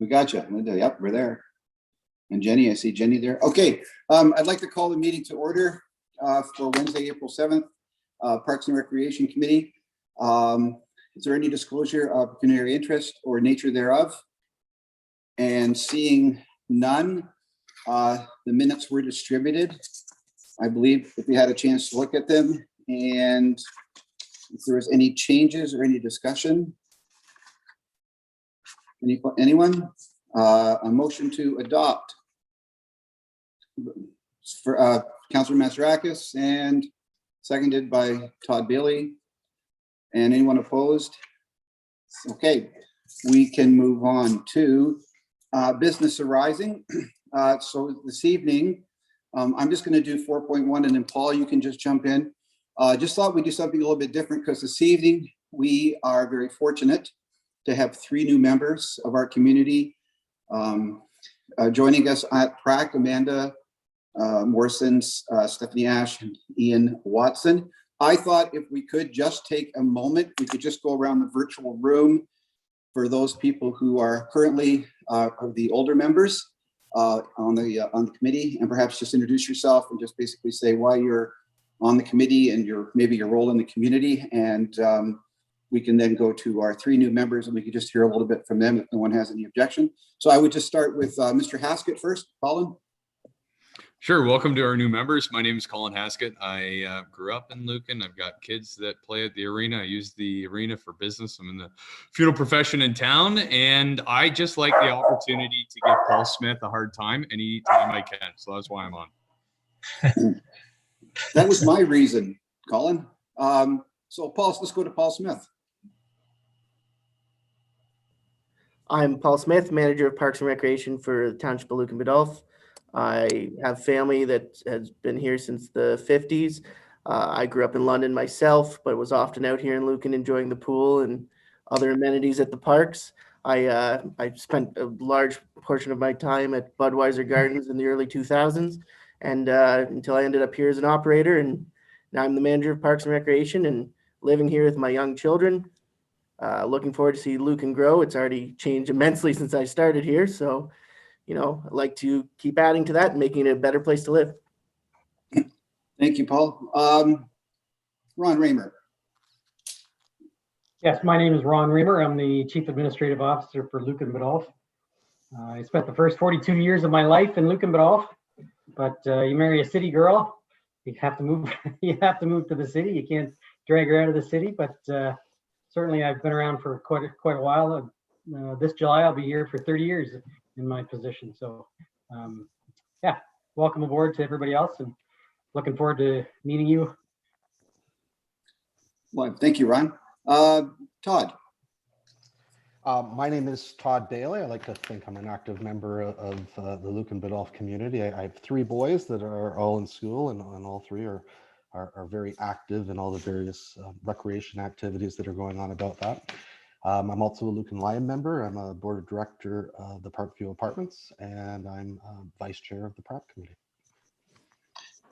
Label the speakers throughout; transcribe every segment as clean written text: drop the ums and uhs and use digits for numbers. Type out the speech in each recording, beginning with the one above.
Speaker 1: We got you, Linda. Yep, we're there. And Jenny, I see Jenny there. Okay, I'd like to call the meeting to order for Wednesday, April 7th, Parks and Recreation Committee. Is there any disclosure of pecuniary interest or nature thereof? And seeing none, the minutes were distributed. I believe if we had a chance to look at them, and if there was any changes or any discussion. Anyone? A motion to adopt for Councilor Mazarakis and seconded by Todd Bailey. And anyone opposed? Okay, we can move on to business arising. So this evening, I'm just going to do 4.1, and then Paul, you can just jump in. Just thought we'd do something a little bit different because this evening we are very fortunate to have 3 new members of our community joining us at PRAC: Amanda Morrison, Stephanie Ash, and Ian Watson. I thought if we could just take a moment, we could just go around the virtual room for those people who are currently the older members on the committee, and perhaps just introduce yourself and just basically say why you're on the committee and maybe your role in the community. And we can then go to our 3 new members and we could just hear a little bit from them if no one has any objection. So I would just start with Mr. Haskett first. Colin?
Speaker 2: Sure. Welcome to our new members. My name is Colin Haskett. I grew up in Lucan. I've got kids that play at the arena. I use the arena for business. I'm in the funeral profession in town, and I just like the opportunity to give Paul Smith a hard time any time I can. So that's why I'm on.
Speaker 1: That was my reason, Colin. So Paul, let's go to Paul Smith.
Speaker 3: I'm Paul Smith, manager of Parks and Recreation for the Township of Lucan-Biddulph. I have family that has been here since the 50s. I grew up in London myself, but was often out here in Lucan enjoying the pool and other amenities at the parks. I spent a large portion of my time at Budweiser Gardens in the early 2000s, and until I ended up here as an operator, and now I'm the manager of Parks and Recreation and living here with my young children. Looking forward to see Lucan grow. It's already changed immensely since I started here, so I'd like to keep adding to that and making it a better place to live.
Speaker 1: Thank you, Paul. Ron Raymer.
Speaker 4: Yes, my name is Ron Raymer. I'm the Chief Administrative Officer for Lucan-Biddulph. I spent the first 42 years of my life in Lucan-Biddulph, but you marry a city girl, you have to move. You have to move to the city. You can't drag her out of the city. But certainly, I've been around for quite a while. This July, I'll be here for 30 years in my position. So, yeah, welcome aboard to everybody else, and looking forward to meeting you.
Speaker 1: Well, thank you, Ron. Todd.
Speaker 5: My name is Todd Bailey. I like to think I'm an active member of the Lucan-Biddulph community. I have 3 boys that are all in school, and all 3 are very active in all the various recreation activities that are going on about that. I'm also a Lucan Lion member. I'm a board of director of the Parkview Apartments, and I'm vice chair of the PRAC committee.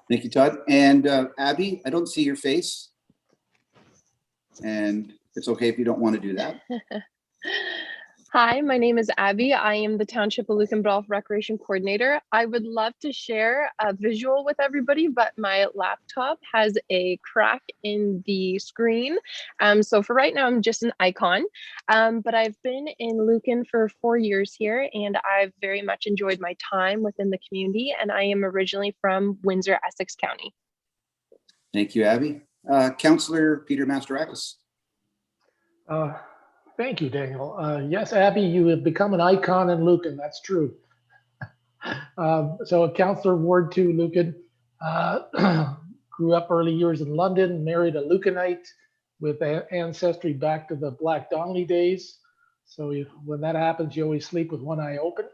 Speaker 1: Thank you, Todd. And Abby, I don't see your face, and it's okay if you don't want to do that.
Speaker 6: Hi, my name is Abby. I am the Township of Lucan-Biddulph Recreation Coordinator. I would love to share a visual with everybody, but my laptop has a crack in the screen. So for right now, I'm just an icon. But I've been in Lucan for 4 years here, and I've very much enjoyed my time within the community. And I am originally from Windsor, Essex County.
Speaker 1: Thank you, Abby. Councillor Peter Mazarakis.
Speaker 7: Thank you, Daniel. Yes, Abby, you have become an icon in Lucan. That's true. So, Councillor Ward 2, Lucan. Grew up early years in London, married a Lucanite with ancestry back to the Black Donnelly days. So, when that happens, you always sleep with one eye open.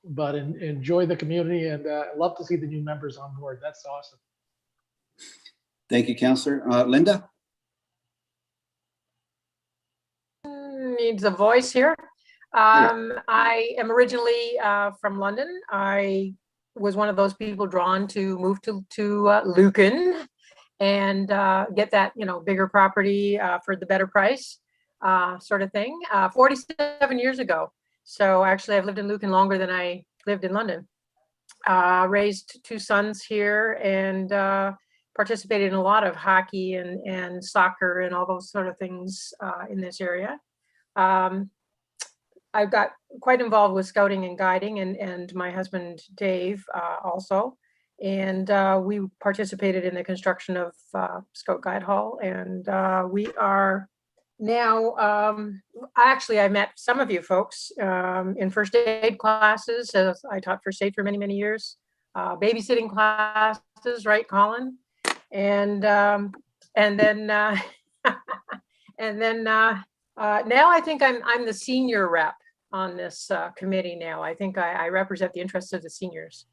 Speaker 7: But enjoy the community, and love to see the new members on board. That's awesome.
Speaker 1: Thank you, Councillor. Linda?
Speaker 8: Needs a voice here. I am originally from London. I was one of those people drawn to move to Lucan and get that bigger property for the better price. sort of thing, 47 years ago. So actually, I've lived in Lucan longer than I lived in London. Raised two sons here and participated in a lot of hockey and soccer and all those sort of things in this area. I've got quite involved with scouting and guiding, and my husband Dave also. And we participated in the construction of Scout Guide Hall, and we are now, actually, I met some of you folks in first aid classes. I taught first aid for many, many years. Babysitting classes, right, Colin? And then now I think I'm the senior rep on this committee now. I think I represent the interests of the seniors.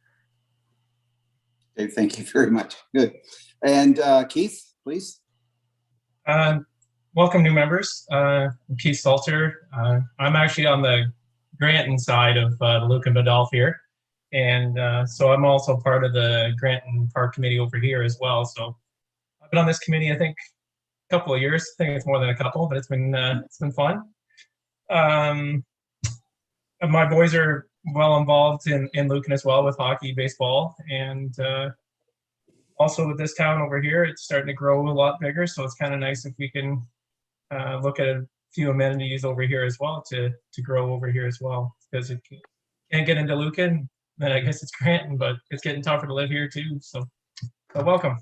Speaker 1: Okay, thank you very much. Good. And Keith, please.
Speaker 9: Welcome, new members. I'm Keith Salter. I'm actually on the Granton side of the Lucan Biddulph here. And so I'm also part of the Granton Park Committee over here as well. So I've been on this committee, I think, a couple of years. I think it's more than a couple, but it's been fun. My boys are well involved in Lucan as well with hockey, baseball, and also with this town over here, it's starting to grow a lot bigger. So it's kind of nice if we can look at a few amenities over here as well to grow over here as well, because it can't get into Lucan, then I guess it's Granton, but it's getting tougher to live here too. So welcome.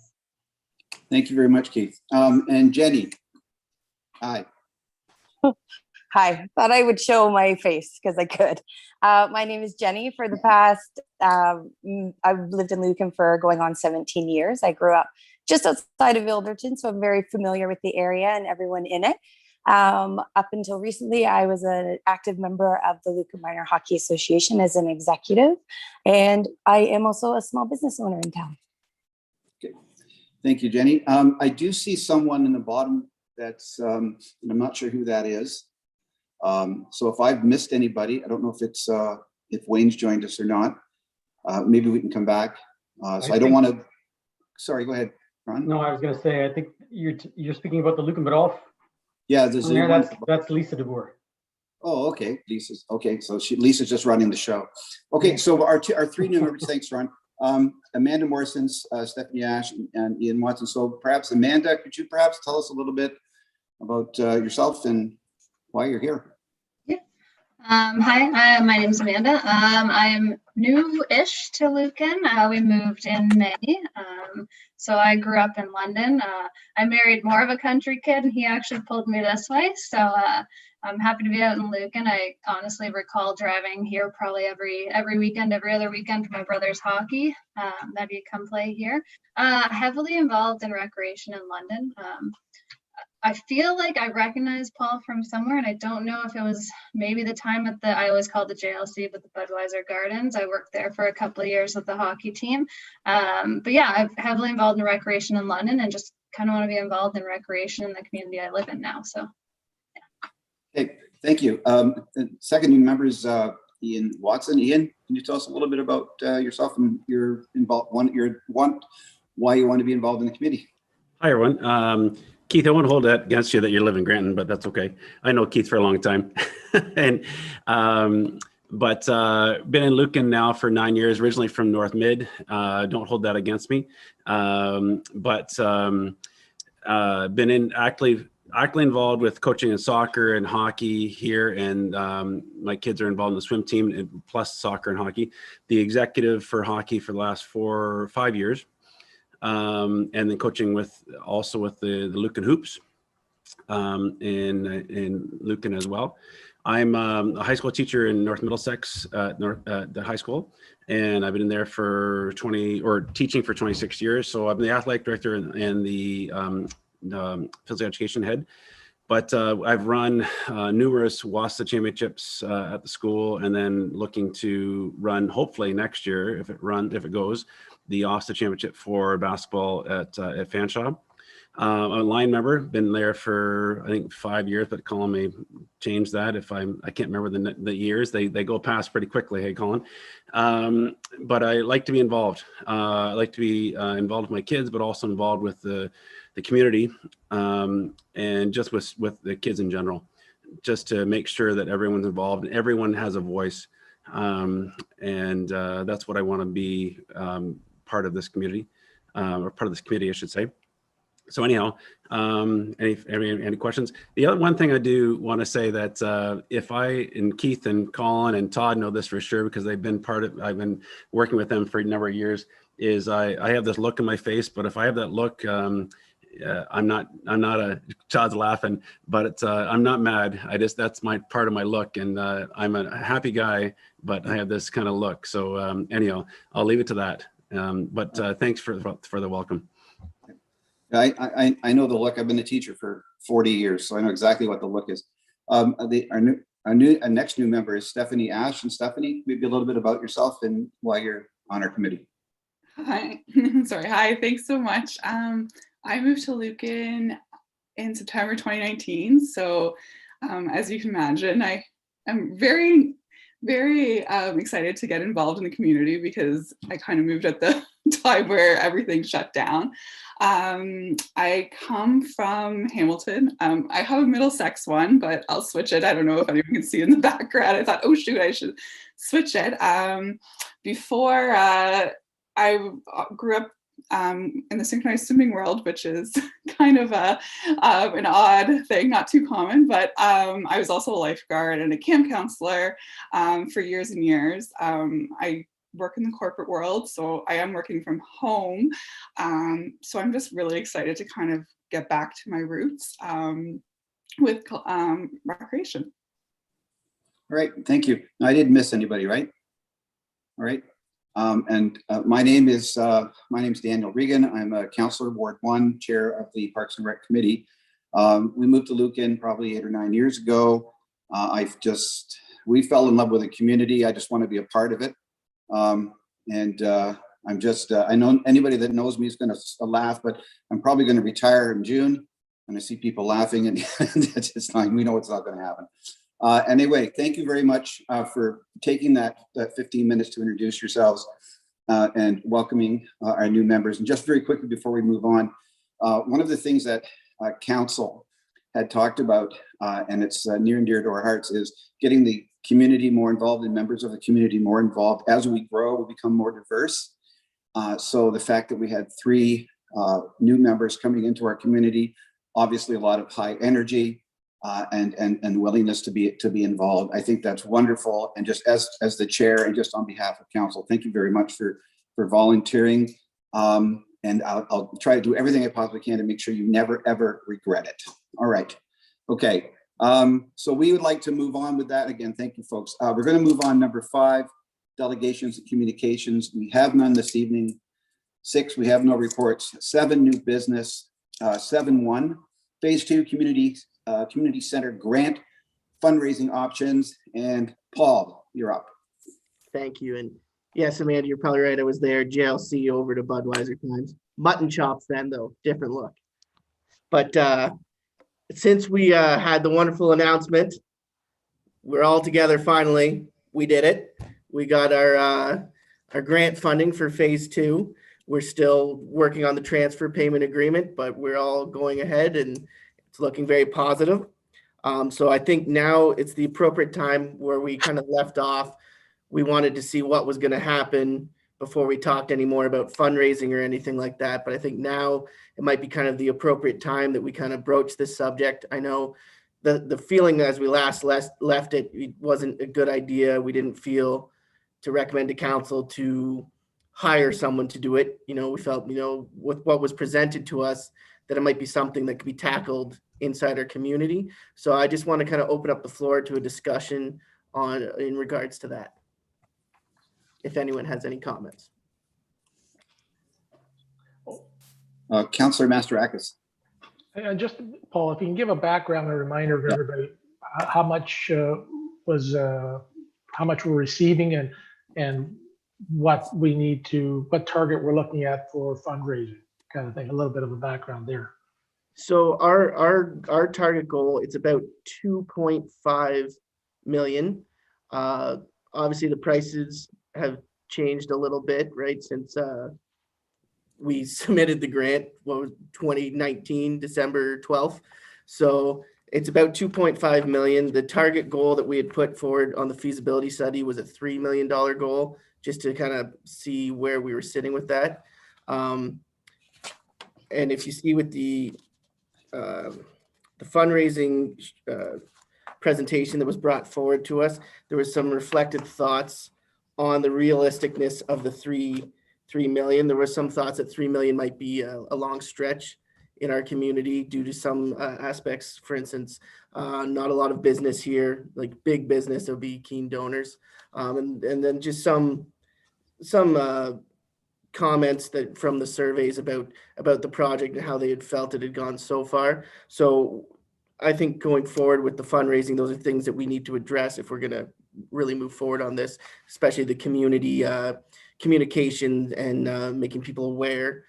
Speaker 1: Thank you very much, Keith. And Jenny. Hi.
Speaker 10: Hi, thought I would show my face because I could. My name is Jenny. For the past, I've lived in Lucan for going on 17 years. I grew up just outside of Ilderton, so I'm very familiar with the area and everyone in it. Up until recently, I was an active member of the Lucan Minor Hockey Association as an executive, and I am also a small business owner in town.
Speaker 1: Okay. Thank you, Jenny. I do see someone in the bottom that's, and I'm not sure who that is. So if I've missed anybody, I don't know if it's if Wayne's joined us or not. Maybe we can come back. So I don't want to. Sorry, go ahead, Ron.
Speaker 4: No, I was going to say, I think you're speaking about the Lucan Biddulph.
Speaker 1: Yeah, there's
Speaker 4: that's Lisa DeBoer.
Speaker 1: Oh, okay. Lisa's okay. So Lisa's just running the show. Okay, so our three new members. Thanks, Ron. Amanda Morrison, Stephanie Ash, and Ian Watson. So perhaps Amanda, could you perhaps tell us a little bit about yourself and why you're here?
Speaker 11: Hi, my name is Amanda. I'm new-ish to Lucan. We moved in May. So I grew up in London. I married more of a country kid, and he actually pulled me this way. So I'm happy to be out in Lucan. I honestly recall driving here probably every weekend, every other weekend for my brother's hockey that he'd come play here. Heavily involved in recreation in London. I feel like I recognize Paul from somewhere, and I don't know if it was maybe the time at I always called the JLC, but the Budweiser Gardens. I worked there for a couple of years with the hockey team. But yeah, I'm heavily involved in recreation in London and just kind of want to be involved in recreation in the community I live in now. So, yeah.
Speaker 1: Okay, thank you. The second new member is Ian Watson. Ian, can you tell us a little bit about yourself and your why you want to be involved in the committee?
Speaker 12: Hi, everyone. Keith, I won't hold that against you that you live in Granton, but that's okay. I know Keith for a long time. And been in Lucan now for 9 years, originally from North Mid. Don't hold that against me. Been actively involved with coaching in soccer and hockey here, and my kids are involved in the swim team, plus soccer and hockey. The executive for hockey for the last 4 or 5 years. And then coaching also with the Lucan Hoops in Lucan as well. I'm a high school teacher in North Middlesex the high school, and I've been in there for teaching for 26 years. So I'm the athletic director and the physical education head. But I've run numerous WASA championships at the school, and then looking to run hopefully next year if it goes. The OSTA championship for basketball at Fanshawe. I'm a line member, been there for I think 5 years, but Colin may change that if I can't remember the years. They go past pretty quickly. Hey, Colin. But I like to be involved. I like to be involved with my kids, but also involved with the community and just with the kids in general. just to make sure that everyone's involved and everyone has a voice. That's what I want to be part of this community, or part of this committee, I should say. So anyhow, any questions? The other one thing I do want to say that if and Keith and Colin and Todd know this for sure, because they've been I've been working with them for a number of years, is I have this look in my face, but if I have that look, I'm not Todd's laughing, but I'm not mad. That's my part of my look, and I'm a happy guy, but I have this kind of look. So anyhow, I'll leave it to that. But thanks for the welcome.
Speaker 1: I know the look. I've been a teacher for 40 years, so I know exactly what the look is. Our next new member is Stephanie Ash. And Stephanie, maybe a little bit about yourself and why you're on our committee.
Speaker 13: Hi, sorry. Hi, thanks so much. I moved to Lucan in September 2019. So as you can imagine, I am very, very excited to get involved in the community because I kind of moved at the time where everything shut down. I come from Hamilton. I have a Middlesex one, but I'll switch it. I don't know if anyone can see in the background. I thought, oh shoot, I should switch it. Before I grew up in the synchronized swimming world, which is kind of an odd thing, not too common, but I was also a lifeguard and a camp counselor for years and years. I work in the corporate world, so I am working from home. So I'm just really excited to kind of get back to my roots with recreation.
Speaker 1: All right, thank you. I didn't miss anybody, right? All right. My name's Daniel Regan. I'm a counselor, Ward 1, chair of the Parks and Rec Committee. We moved to Lucan probably 8 or 9 years ago. We fell in love with the community. I just want to be a part of it. I know anybody that knows me is going to laugh, but I'm probably going to retire in June. And I see people laughing, and it's just fine. We know it's not going to happen. Anyway, thank you very much for taking that 15 minutes to introduce yourselves and welcoming our new members. And just very quickly before we move on, one of the things that council had talked about, and it's near and dear to our hearts, is getting the community more involved and members of the community more involved. As we grow, we become more diverse. So the fact that we had 3 new members coming into our community, obviously a lot of high energy, and willingness to be involved. I think that's wonderful. And just as the chair and just on behalf of council, thank you very much for volunteering. And I'll try to do everything I possibly can to make sure you never, ever regret it. All right. Okay. So we would like to move on with that. Again, thank you, folks. We're going to move on. Number 5, delegations and communications. We have none this evening. 6, we have no reports. 7, new business. 7.1, phase 2, community center grant fundraising options. And Paul, you're up.
Speaker 3: Thank you. And yes, Amanda, you're probably right. I was there, JLC over to Budweiser times. Mutton chops then, though, different look. But since we had the wonderful announcement, we're all together finally. We did it. We got our grant funding for phase 2. We're still working on the transfer payment agreement, but we're all going ahead and it's looking very positive. So I think now it's the appropriate time where we kind of left off. We wanted to see what was going to happen before we talked any more about fundraising or anything like that. But I think now it might be kind of the appropriate time that we kind of broach this subject. I know the feeling as we last left it wasn't a good idea. We didn't feel to recommend to council to hire someone to do it. We felt, with what was presented to us, that it might be something that could be tackled inside our community. So I just want to kind of open up the floor to a discussion in regards to that, if anyone has any comments.
Speaker 1: Councillor Masterakis.
Speaker 7: Just, Paul, if you can give a background and a reminder of everybody, how much we're receiving and what target we're looking at for fundraising, kind of thing, a little bit of a background there.
Speaker 3: So our target goal, it's about 2.5 million. Obviously the prices have changed a little bit, right, since we submitted the grant, 2019, December 12th. So It's about 2.5 million. The target goal that we had put forward on the feasibility study was a $3 million goal, just to kind of see where we were sitting with that. And if you see with the fundraising presentation that was brought forward to us, there was some reflected thoughts on the realisticness of the 3 million. There were some thoughts that 3 million might be a long stretch in our community due to some aspects. For instance, not a lot of business here, like big business, there'll be keen donors. And then just some comments that from the surveys about the project and how they had felt it had gone so far. So I think going forward with the fundraising, those are things that we need to address if we're going to really move forward on this, especially the community communication and making people aware.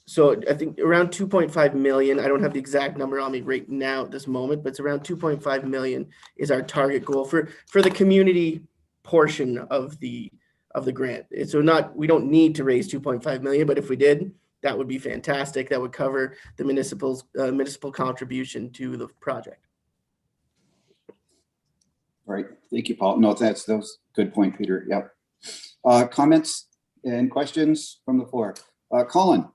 Speaker 3: So I think around 2.5 million, I don't have the exact number on me right now at this moment, but it's around 2.5 million is our target goal for the community portion of the grant. So we don't need to raise 2.5 million, but if we did, that would be fantastic. That would cover the municipal contribution to the project.
Speaker 1: All right, thank you, Paul. No, that was a good point, Peter. Yep. Comments and questions from the floor. Colin.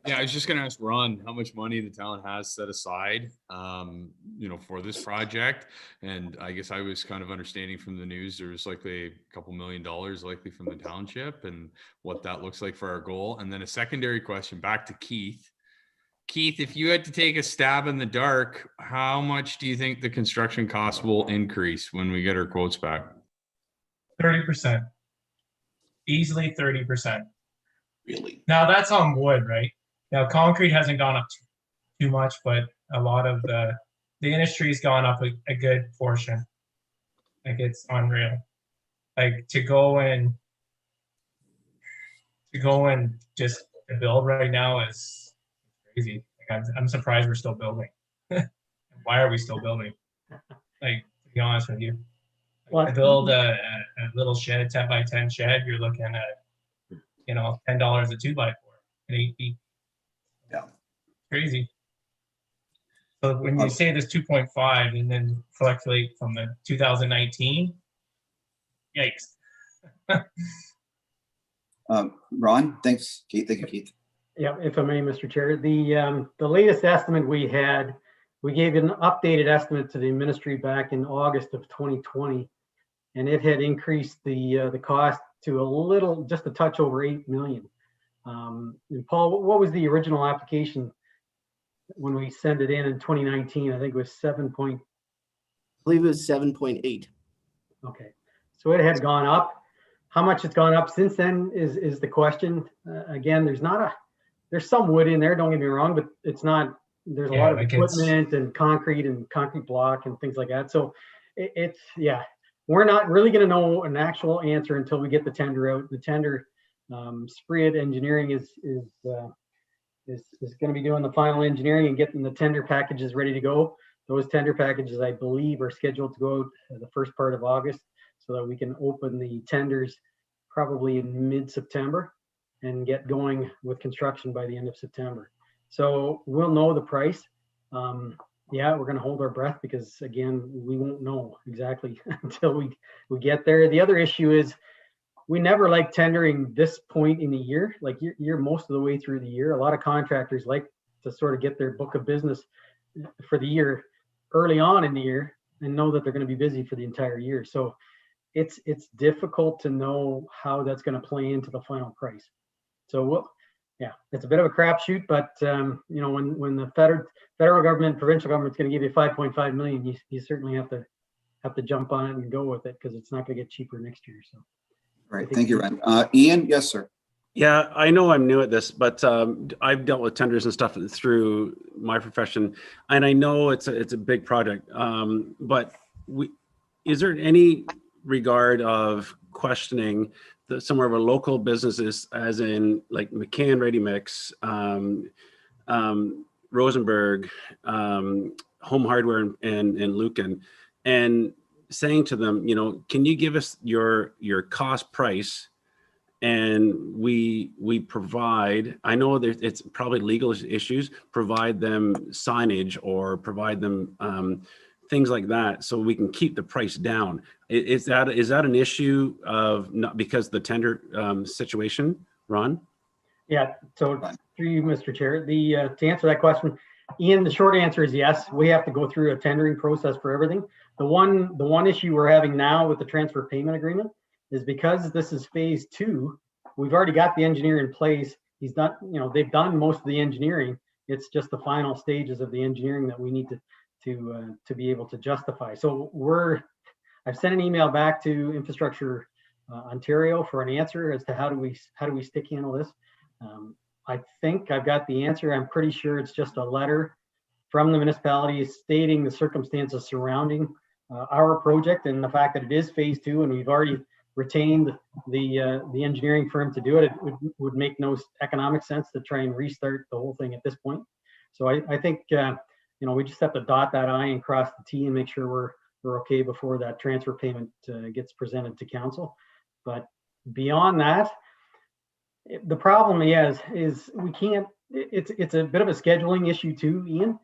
Speaker 2: Yeah, I was just going to ask Ron how much money the town has set aside, for this project. And I guess I was kind of understanding from the news, there was likely a couple $1 million likely from the township and what that looks like for our goal. And then a secondary question back to Keith. Keith, if you had to take a stab in the dark, how much do you think the construction costs will increase when we get our quotes back?
Speaker 9: 30%. Easily 30%.
Speaker 1: Really?
Speaker 9: Now that's on wood, right? Now concrete hasn't gone up too much, but a lot of the industry's gone up a good portion. Like it's unreal. Like to go and just build right now is crazy. Like I'm surprised we're still building. Why are we still building? Like to be honest with you, like, to build a little shed, 10 by 10 shed, you're looking at $10 a 2x4 and 8 feet.
Speaker 1: Yeah.
Speaker 9: Crazy. So when you say this 2.5 and then calculate from the 2019, yikes.
Speaker 1: Ron, thanks. Keith, thank you, Keith.
Speaker 4: Yeah, if I may, Mr. Chair, the latest estimate we gave an updated estimate to the ministry back in August of 2020, and it had increased the cost to just a touch over 8 million. And Paul, what was the original application when we sent it in 2019? I think it was 7. I
Speaker 3: believe it was 7.8.
Speaker 4: Okay, so it had gone up. How much it's gone up since then is the question. Again, there's some wood in there. Don't get me wrong, but it's not. There's a lot of equipment and concrete block and things like that. So it's we're not really going to know an actual answer until we get the tender out. The tender, Spread Engineering is going to be doing the final engineering and getting the tender packages ready to go. Those tender packages, I believe, are scheduled to go out the first part of August, so that we can open the tenders probably in mid-September and get going with construction by the end of September. So we'll know the price. We're going to hold our breath because, again, we won't know exactly until we get there. The other issue is we never like tendering this point in the year. Like you're most of the way through the year. A lot of contractors like to sort of get their book of business for the year early on in the year and know that they're going to be busy for the entire year. So it's difficult to know how that's going to play into the final price. So it's a bit of a crapshoot, but when the federal government, provincial government's going to give you 5.5 million, you certainly have to jump on it and go with it because it's not going to get cheaper next year. So,
Speaker 1: all right, thank you, Ron. Ian, yes, sir.
Speaker 12: Yeah, I know I'm new at this, but I've dealt with tenders and stuff through my profession, and I know it's a big project. But is there any regard of questioning some of our local businesses, as in like McCann Ready Mix, Rosenberg, Home Hardware, and Lucan, and saying to them, can you give us your cost price and we provide, I know that it's probably legal issues, provide them signage or provide them things like that so we can keep the price down. Is that an issue of not because the tender situation, Ron?
Speaker 4: Yeah, so through you, Mr. Chair, to answer that question, Ian, the short answer is yes. We have to go through a tendering process for everything. The one issue we're having now with the transfer payment agreement is because this is phase 2, we've already got the engineer in place. He's done, they've done most of the engineering. It's just the final stages of the engineering that we need to be able to justify. So I've sent an email back to Infrastructure Ontario for an answer as to how do we stick handle this. I think I've got the answer. I'm pretty sure it's just a letter from the municipality stating the circumstances surrounding our project and the fact that it is phase 2 and we've already retained the engineering firm to do it. It would make no economic sense to try and restart the whole thing at this point. So I think we just have to dot that I and cross the T and make sure we're okay before that transfer payment gets presented to council. But beyond that, the problem is we can't. It's a bit of a scheduling issue too, Ian.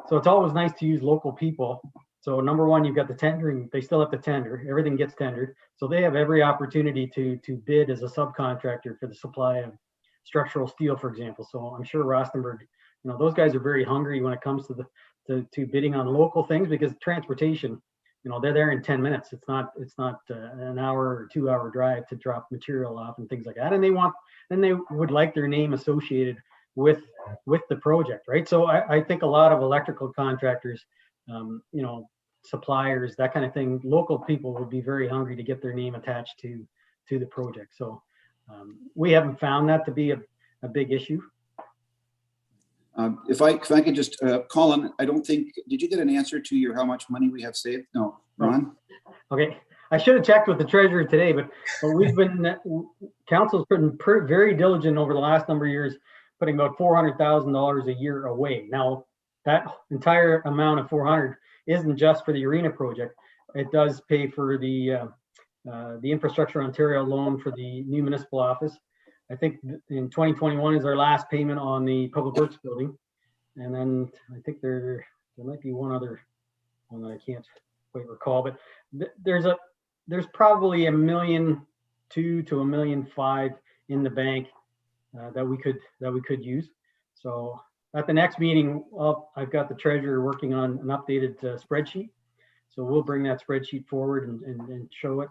Speaker 4: So it's always nice to use local people. So number one, you've got the tendering. They still have to tender. Everything gets tendered. So they have every opportunity to bid as a subcontractor for the supply of structural steel, for example. So I'm sure Rostenberg, those guys are very hungry when it comes to bidding on local things because transportation, they're there in 10 minutes. It's not an hour or 2 hour drive to drop material off and things like that. And they would like their name associated with the project, right? So I think a lot of electrical contractors, suppliers, that kind of thing, local people would be very hungry to get their name attached to the project. So we haven't found that to be a big issue.
Speaker 1: If I could just, Colin, I don't think, did you get an answer to how much money we have saved? No, Ron?
Speaker 4: Okay, I should have checked with the treasurer today, but we've been, council's been very diligent over the last number of years, putting about $400,000 a year away. Now, that entire amount of 400 isn't just for the arena project. It does pay for the Infrastructure Ontario loan for the new municipal office. I think in 2021 is our last payment on the Public Works building. And then I think there might be one other one that I can't quite recall, but there's probably $1.2 million to $1.5 million in the bank that we could use. So at the next meeting, I've got the treasurer working on an updated spreadsheet. So we'll bring that spreadsheet forward and show it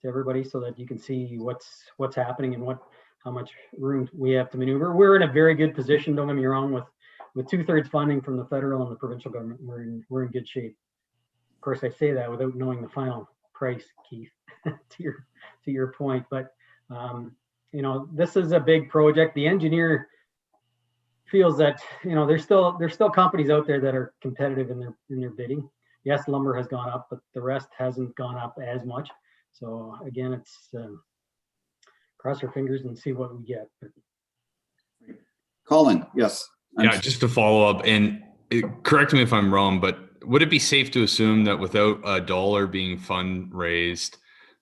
Speaker 4: to everybody so that you can see what's happening and how much room we have to maneuver. We're in a very good position, don't get me wrong, with 2/3 funding from the federal and the provincial government. We're in good shape. Of course, I say that without knowing the final price, Keith, to your point. But this is a big project. The engineer feels that there's still companies out there that are competitive in their bidding. Yes, lumber has gone up, but the rest hasn't gone up as much. So again, it's cross our fingers and see what we get.
Speaker 1: Colin, yes.
Speaker 2: Yeah, just to follow up, and correct me if I'm wrong, but would it be safe to assume that without a dollar being fundraised,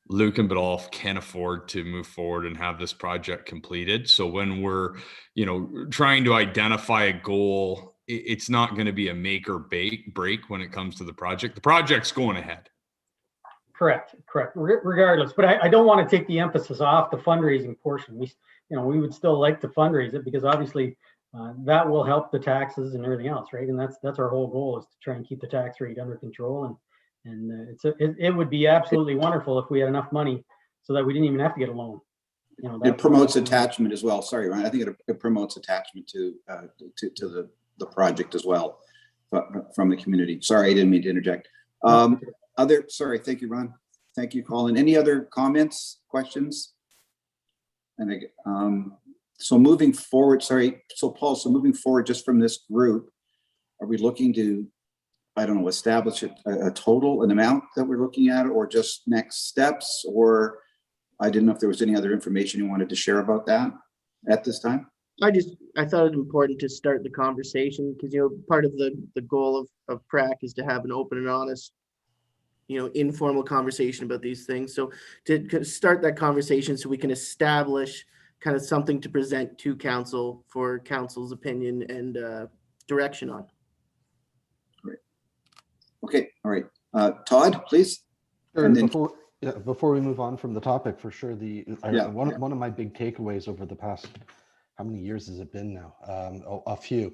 Speaker 2: Lucan Biddulph can afford to move forward and have this project completed? So when we're, trying to identify a goal, it's not going to be a make or break when it comes to the project. The project's going ahead.
Speaker 4: Correct. Regardless, but I don't want to take the emphasis off the fundraising portion. We would still like to fundraise it because obviously that will help the taxes and everything else, right? And that's our whole goal, is to try and keep the tax rate under control. And it would be absolutely wonderful if we had enough money so that we didn't even have to get a loan.
Speaker 1: It promotes attachment as well. Sorry, Ryan. I think it promotes attachment to the project as well from the community. Sorry, I didn't mean to interject. Sorry, thank you, Ron. Thank you, Colin. Any other comments, questions? And so moving forward, Paul, moving forward just from this group, are we looking to, establish a total, an amount that we're looking at, or just next steps? Or I didn't know if there was any other information you wanted to share about that at this time.
Speaker 3: I thought it important to start the conversation because, part of the goal of PRAC is to have an open and honest informal conversation about these things. So to start that conversation so we can establish kind of something to present to council for council's opinion and direction on.
Speaker 1: Great. Okay, all right. Todd, please.
Speaker 5: Sure.
Speaker 1: And then-
Speaker 5: Before we move on from the topic, for sure, one of my big takeaways over the past, how many years has it been now? A few,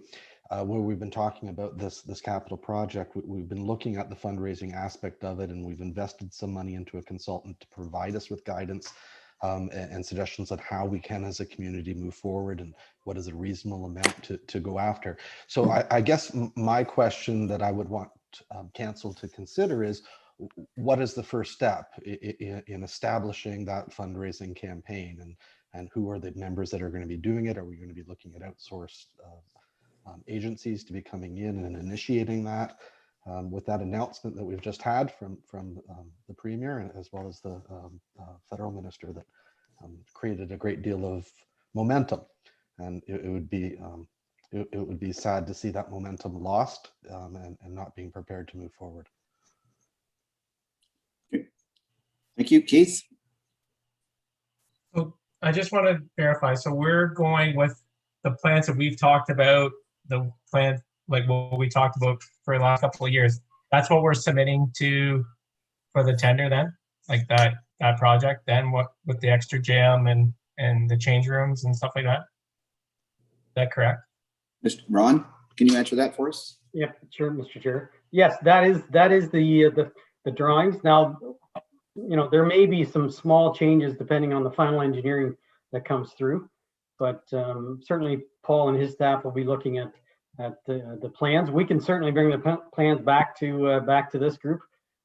Speaker 5: where we've been talking about this capital project. We've been looking at the fundraising aspect of it, and we've invested some money into a consultant to provide us with guidance and suggestions on how we can, as a community, move forward and what is a reasonable amount to go after. So I guess my question that I would want council to consider is, what is the first step in establishing that fundraising campaign, and who are the members that are going to be doing it? Are we going to be looking at outsourced agencies to be coming in and initiating that? With that announcement that we've just had from the Premier, and as well as the federal minister, that created a great deal of momentum, and it would be sad to see that momentum lost and not being prepared to move forward.
Speaker 1: Thank you, Keith.
Speaker 9: So I just want to verify. So we're going with the plans that we've talked about, the plan, like what we talked about for the last couple of years. That's what we're submitting to for the tender then, like that project. Then what with the extra gym and the change rooms and stuff like that. Is that correct?
Speaker 1: Mr. Ron, can you answer that for us?
Speaker 4: Yeah, sure, Mr. Chair. Yes, that is the drawings. Now, there may be some small changes depending on the final engineering that comes through, but certainly Paul and his staff will be looking at the plans. We can certainly bring the plans back to this group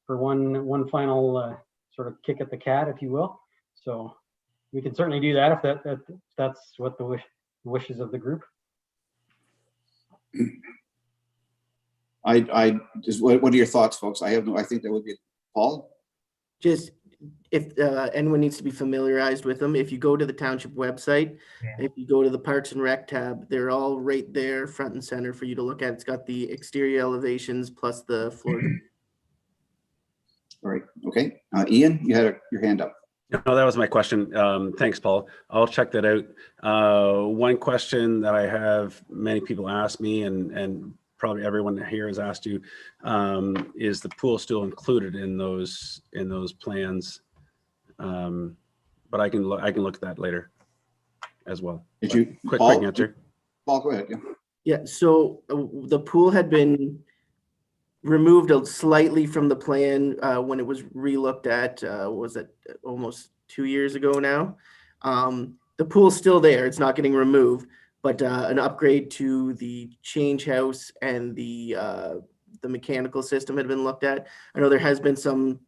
Speaker 4: for one final sort of kick at the cat, if you will. So we can certainly do that if that's what the wishes of the group.
Speaker 1: I just, what are your thoughts, folks? I think that would be Paul.
Speaker 3: Just if anyone needs to be familiarized with them, if you go to the township website, if you go to the Parks and Rec tab, they're all right there front and center for you to look at. It's got the exterior elevations plus the floor.
Speaker 1: All right. Okay. Ian, you had your hand up.
Speaker 12: No, that was my question. Thanks, Paul. I'll check that out. One question that I have many people ask me, and probably everyone here has asked you, is the pool still included in those plans? But I can look at that later as well.
Speaker 1: Did you
Speaker 12: quick answer?
Speaker 1: Paul, go ahead.
Speaker 3: Yeah. So the pool had been removed slightly from the plan when it was relooked at. Was it almost 2 years ago now? The pool's still there. It's not getting removed. But an upgrade to the change house and the mechanical system had been looked at. I know there has been some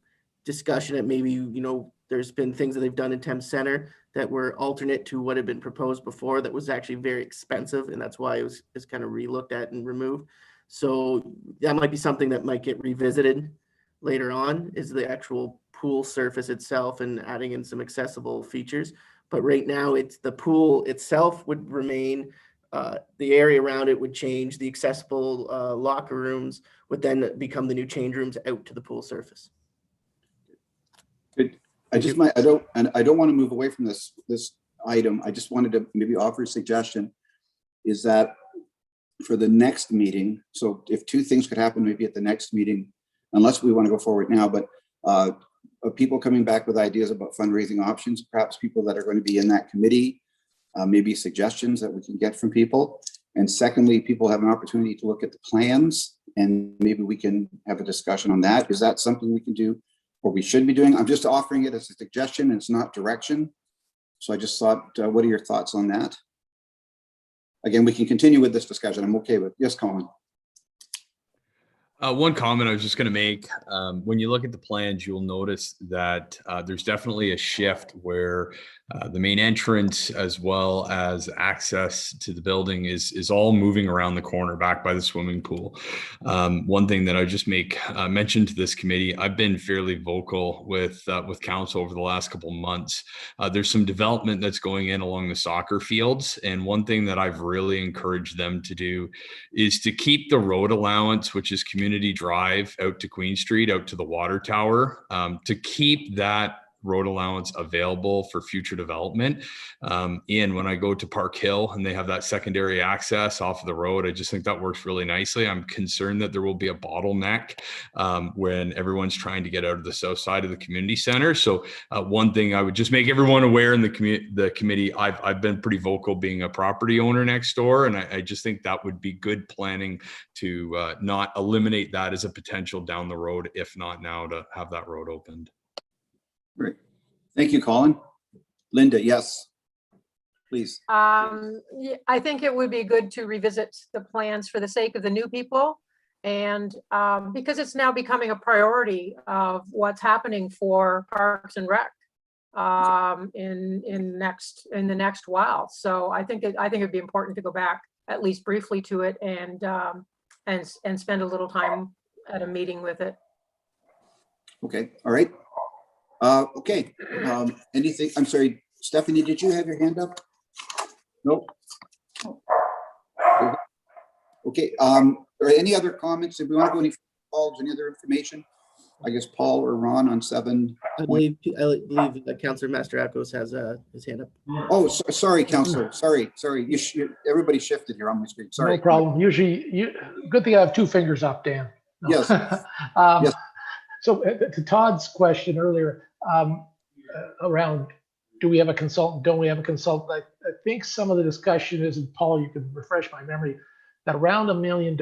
Speaker 3: discussion that maybe, there's been things that they've done in Thames Center that were alternate to what had been proposed before that was actually very expensive, and that's why it was kind of relooked at and removed. So that might be something that might get revisited later on, is the actual pool surface itself and adding in some accessible features. But right now, it's the pool itself would remain. The area around it would change. The accessible locker rooms would then become the new change rooms out to the pool surface.
Speaker 1: Good. I don't want to move away from this item. I just wanted to maybe offer a suggestion, is that for the next meeting, so if two things could happen maybe at the next meeting, unless we want to go forward now, but people coming back with ideas about fundraising options, perhaps people that are going to be in that committee, maybe suggestions that we can get from people. And secondly, people have an opportunity to look at the plans, and maybe we can have a discussion on that. Is that something we can do, or we should be doing? I'm just offering it as a suggestion, and it's not direction. So I just thought, what are your thoughts on that? Again, we can continue with this discussion. I'm okay with. Yes, Colin.
Speaker 2: One comment I was just going to make, when you look at the plans, you'll notice that there's definitely a shift where the main entrance as well as access to the building is all moving around the corner back by the swimming pool. One thing that I just make mention to this committee, I've been fairly vocal with council over the last couple of months. There's some development that's going in along the soccer fields. And one thing that I've really encouraged them to do is to keep the road allowance, which is community community drive out to Queen Street, out to the water tower, to keep that road allowance available for future development. Ian, when I go to Park Hill and they have that secondary access off of the road, I just think that works really nicely. I'm concerned that there will be a bottleneck when everyone's trying to get out of the south side of the community center. So one thing I would just make everyone aware in the committee, I've been pretty vocal being a property owner next door, and I just think that would be good planning to not eliminate that as a potential down the road, if not now, to have that road opened.
Speaker 1: Great. Thank you, Colin. Linda, yes, please.
Speaker 8: Yeah, I think it would be good to revisit the plans for the sake of the new people. And because it's now becoming a priority of what's happening for Parks and Rec in the next while. So I think it'd be important to go back at least briefly to it and spend a little time at a meeting with it.
Speaker 1: Okay, all right. Okay, anything, I'm sorry, Stephanie, did you have your hand up? Nope. Okay, or any other comments? If we want to go any calls, any other information? I guess Paul or Ron on 7.
Speaker 3: I believe Councillor Masterakos has his hand up.
Speaker 1: Oh, sorry, Councillor. Sorry. Everybody shifted here on my screen. Sorry.
Speaker 7: No problem. Usually, good thing I have 2 fingers up, Dan. No.
Speaker 1: Yes. Yes.
Speaker 7: So to Todd's question earlier, around do we have a consultant, don't we have a consultant? I think some of the discussion is, and Paul, you can refresh my memory, that around $1 million,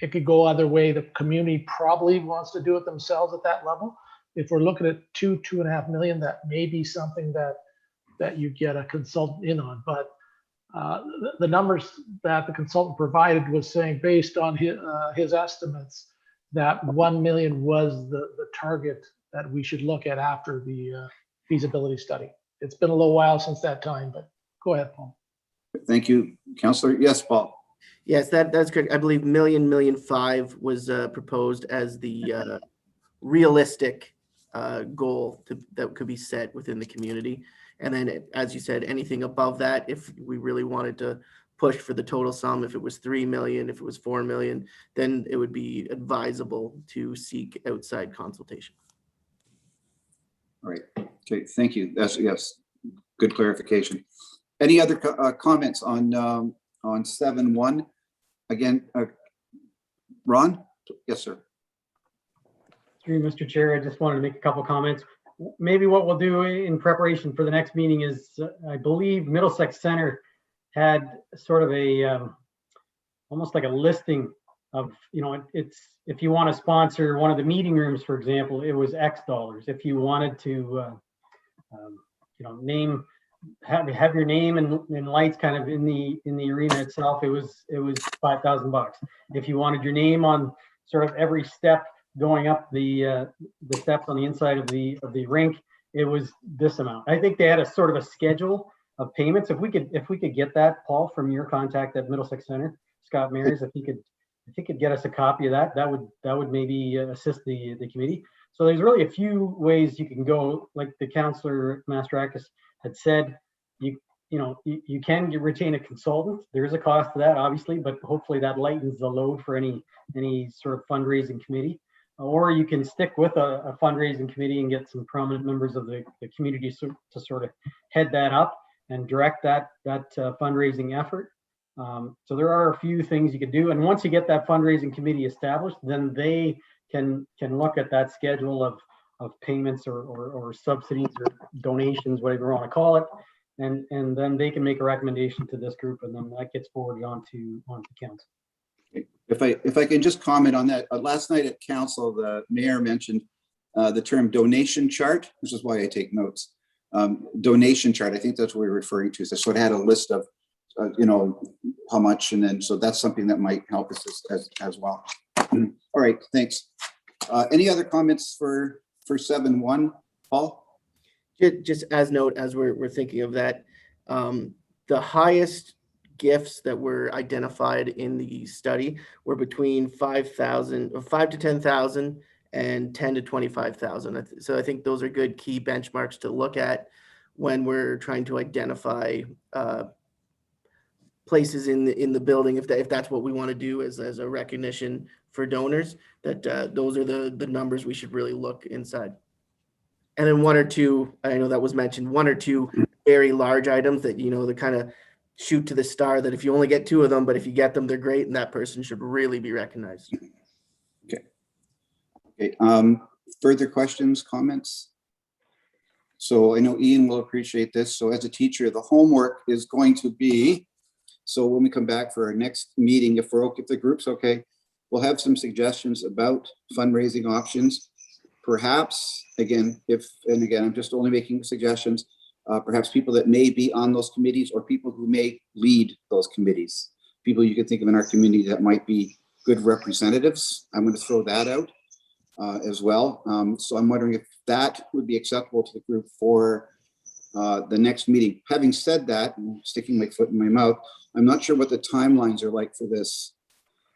Speaker 7: it could go either way. The community probably wants to do it themselves at that level. If we're looking at 2.5 million, that may be something that you get a consultant in on. But the numbers that the consultant provided was saying, based on his estimates, that 1 million was the target that we should look at after the feasibility study. It's been a little while since that time, but go ahead, Paul.
Speaker 1: Thank you, Councillor. Yes, Paul.
Speaker 3: Yes, that's correct. I believe $1.5 million was proposed as the realistic goal that could be set within the community. And then, as you said, anything above that, if we really wanted to push for the total sum, if it was 3 million, if it was 4 million, then it would be advisable to seek outside consultation.
Speaker 1: All right. Okay. Thank you. That's, yes, good clarification. Any other comments on 7.1? Again, Ron? Yes, sir.
Speaker 4: Through Mr. Chair, I just wanted to make a couple comments. Maybe what we'll do in preparation for the next meeting is, I believe Middlesex Center had sort of a almost like a listing of, it's, if you want to sponsor one of the meeting rooms, for example, it was X dollars. If you wanted to have your name and lights kind of in the arena itself, it was $5,000. If you wanted your name on sort of every step going up the steps on the inside of the rink, it was this amount. I think they had a sort of a schedule of payments. If we could get that, Paul, from your contact at Middlesex Center, Scott Mears, if he could get us a copy of that would maybe assist the committee. So there's really a few ways you can go. Like the Councillor Masterakis had said, you can retain a consultant. There is a cost to that, obviously, but hopefully that lightens the load for any sort of fundraising committee. Or you can stick with a fundraising committee and get some prominent members of the community to sort of head that up and direct that fundraising effort. So there are a few things you can do. And once you get that fundraising committee established, then they can look at that schedule of payments or subsidies or donations, whatever you want to call it. And then they can make a recommendation to this group, and then that gets forwarded onto council.
Speaker 1: If I can just comment on that, last night at council, the mayor mentioned the term donation chart. This is why I take notes. Donation chart, I think that's what we're referring to. So it had a list of, how much, and then, so that's something that might help us as well. All right, thanks. Any other comments for 7.1, Paul?
Speaker 3: Just as note, as we're thinking of that, the highest gifts that were identified in the study were between 5,000 or 5 to 10,000 and 10 to 25,000. So I think those are good key benchmarks to look at when we're trying to identify places in the building, if that's what we want to do as a recognition for donors, that those are the numbers we should really look inside. And then one or two, I know that was mentioned, one or two very large items that, you know, the kind of shoot to the star, that if you only get two of them, but if you get them, they're great, and that person should really be recognized.
Speaker 1: Okay, further questions, comments? So I know Ian will appreciate this. So as a teacher, the homework is going to be, so when we come back for our next meeting, if we're okay, if the group's okay, we'll have some suggestions about fundraising options. Perhaps, again, I'm just only making suggestions, perhaps people that may be on those committees or people who may lead those committees, people you can think of in our community that might be good representatives. I'm going to throw that out as well. So I'm wondering if that would be acceptable to the group for the next meeting. Having said that, and sticking my foot in my mouth, I'm not sure what the timelines are like for this.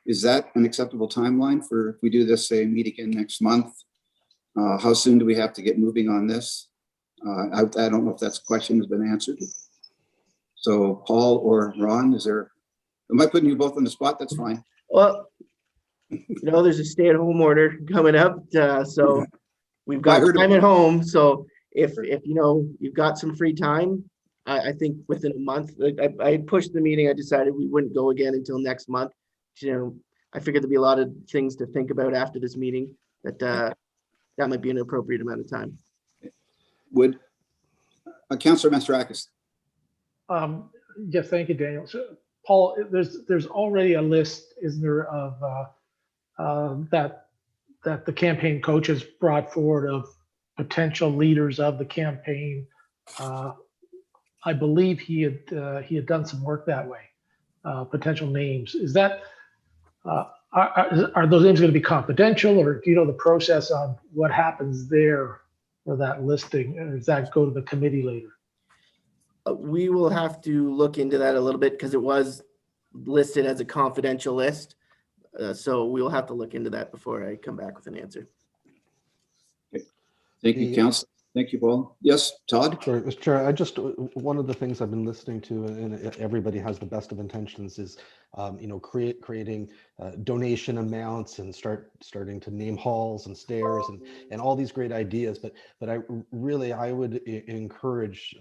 Speaker 1: Is that an acceptable timeline for if we do this, say, meet again next month? How soon do we have to get moving on this? I don't know if that question has been answered. So Paul or Ron, am I putting you both on the spot? That's fine.
Speaker 3: Well, you know, there's a stay-at-home order coming up, so we've got time at home. So if you know, you've got some free time, I think within a month, I pushed the meeting. I decided we wouldn't go again until next month. You know, I figured there'd be a lot of things to think about after this meeting, that might be an appropriate amount of time.
Speaker 1: Would Councillor Mastarakis?
Speaker 7: Yes, thank you, Daniel. So, Paul, there's already a list, isn't there, of that the campaign coach has brought forward of potential leaders of the campaign. I believe he had done some work that way. Potential names. Is that are those names going to be confidential, or do you know the process on what happens there for that listing? Or does that go to the committee later?
Speaker 3: We will have to look into that a little bit because it was listed as a confidential list. So we will have to look into that before I come back with an answer.
Speaker 1: Okay. Thank you, Council. Thank you, Paul. Yes, Todd?
Speaker 5: Sorry, Mr. Chair, one of the things I've been listening to, and everybody has the best of intentions, is you know, creating donation amounts and starting to name halls and stairs and all these great ideas. But I would encourage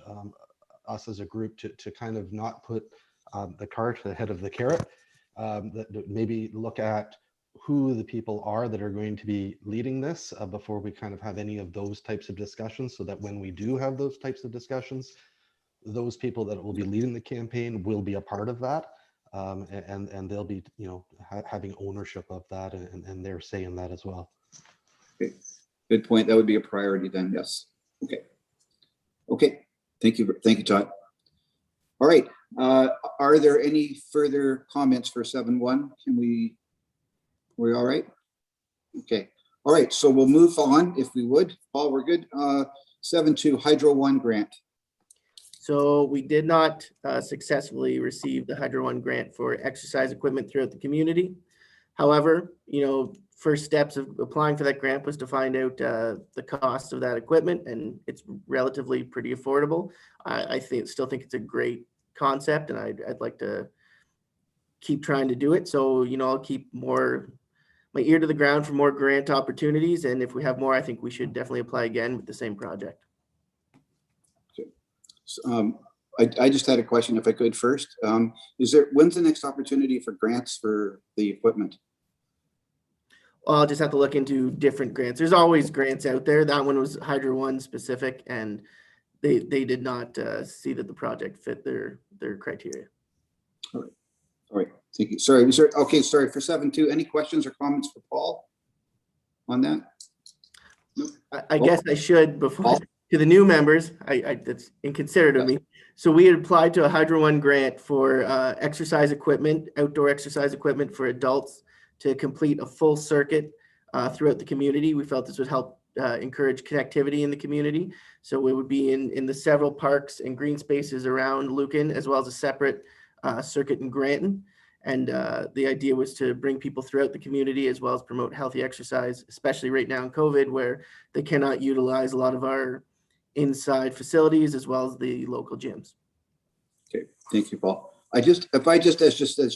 Speaker 5: us as a group to kind of not put the cart ahead of the carrot. That maybe look at who the people are that are going to be leading this before we kind of have any of those types of discussions, so that when we do have those types of discussions, those people that will be leading the campaign will be a part of that, and they'll be, you know, having ownership of that and their say in that as well.
Speaker 1: Okay, good point. That would be a priority then. Yes. Okay. Thank you, Todd. All right. Are there any further comments for 7.1? We're all right? Okay. All right. So we'll move on if we would. Paul, we're good. 7.2 Hydro One grant.
Speaker 3: So we did not successfully receive the Hydro One grant for exercise equipment throughout the community. However, you know, first steps of applying for that grant was to find out the cost of that equipment, and it's relatively pretty affordable. I still think it's a great concept, and I'd like to keep trying to do it. So, you know, I'll keep my ear to the ground for more grant opportunities, and if we have more, I think we should definitely apply again with the same project.
Speaker 1: Okay. So, I just had a question, if I could first. When's the next opportunity for grants for the equipment?
Speaker 3: Well, I'll just have to look into different grants. There's always grants out there. That one was Hydro One specific, and they did not see that the project fit their criteria.
Speaker 1: All right. Thank you. Sorry. Okay. Sorry. For 7.2, any questions or comments for Paul on that?
Speaker 3: No. I guess I should, before to the new members, that's inconsiderate of me. So we had applied to a Hydro One grant for exercise equipment, outdoor exercise equipment for adults to complete a full circuit throughout the community. We felt this would help encourage connectivity in the community. So it would be in the several parks and green spaces around Lucan, as well as a separate circuit in Granton. And the idea was to bring people throughout the community, as well as promote healthy exercise, especially right now in COVID, where they cannot utilize a lot of our inside facilities, as well as the local gyms.
Speaker 1: Okay, thank you, Paul. As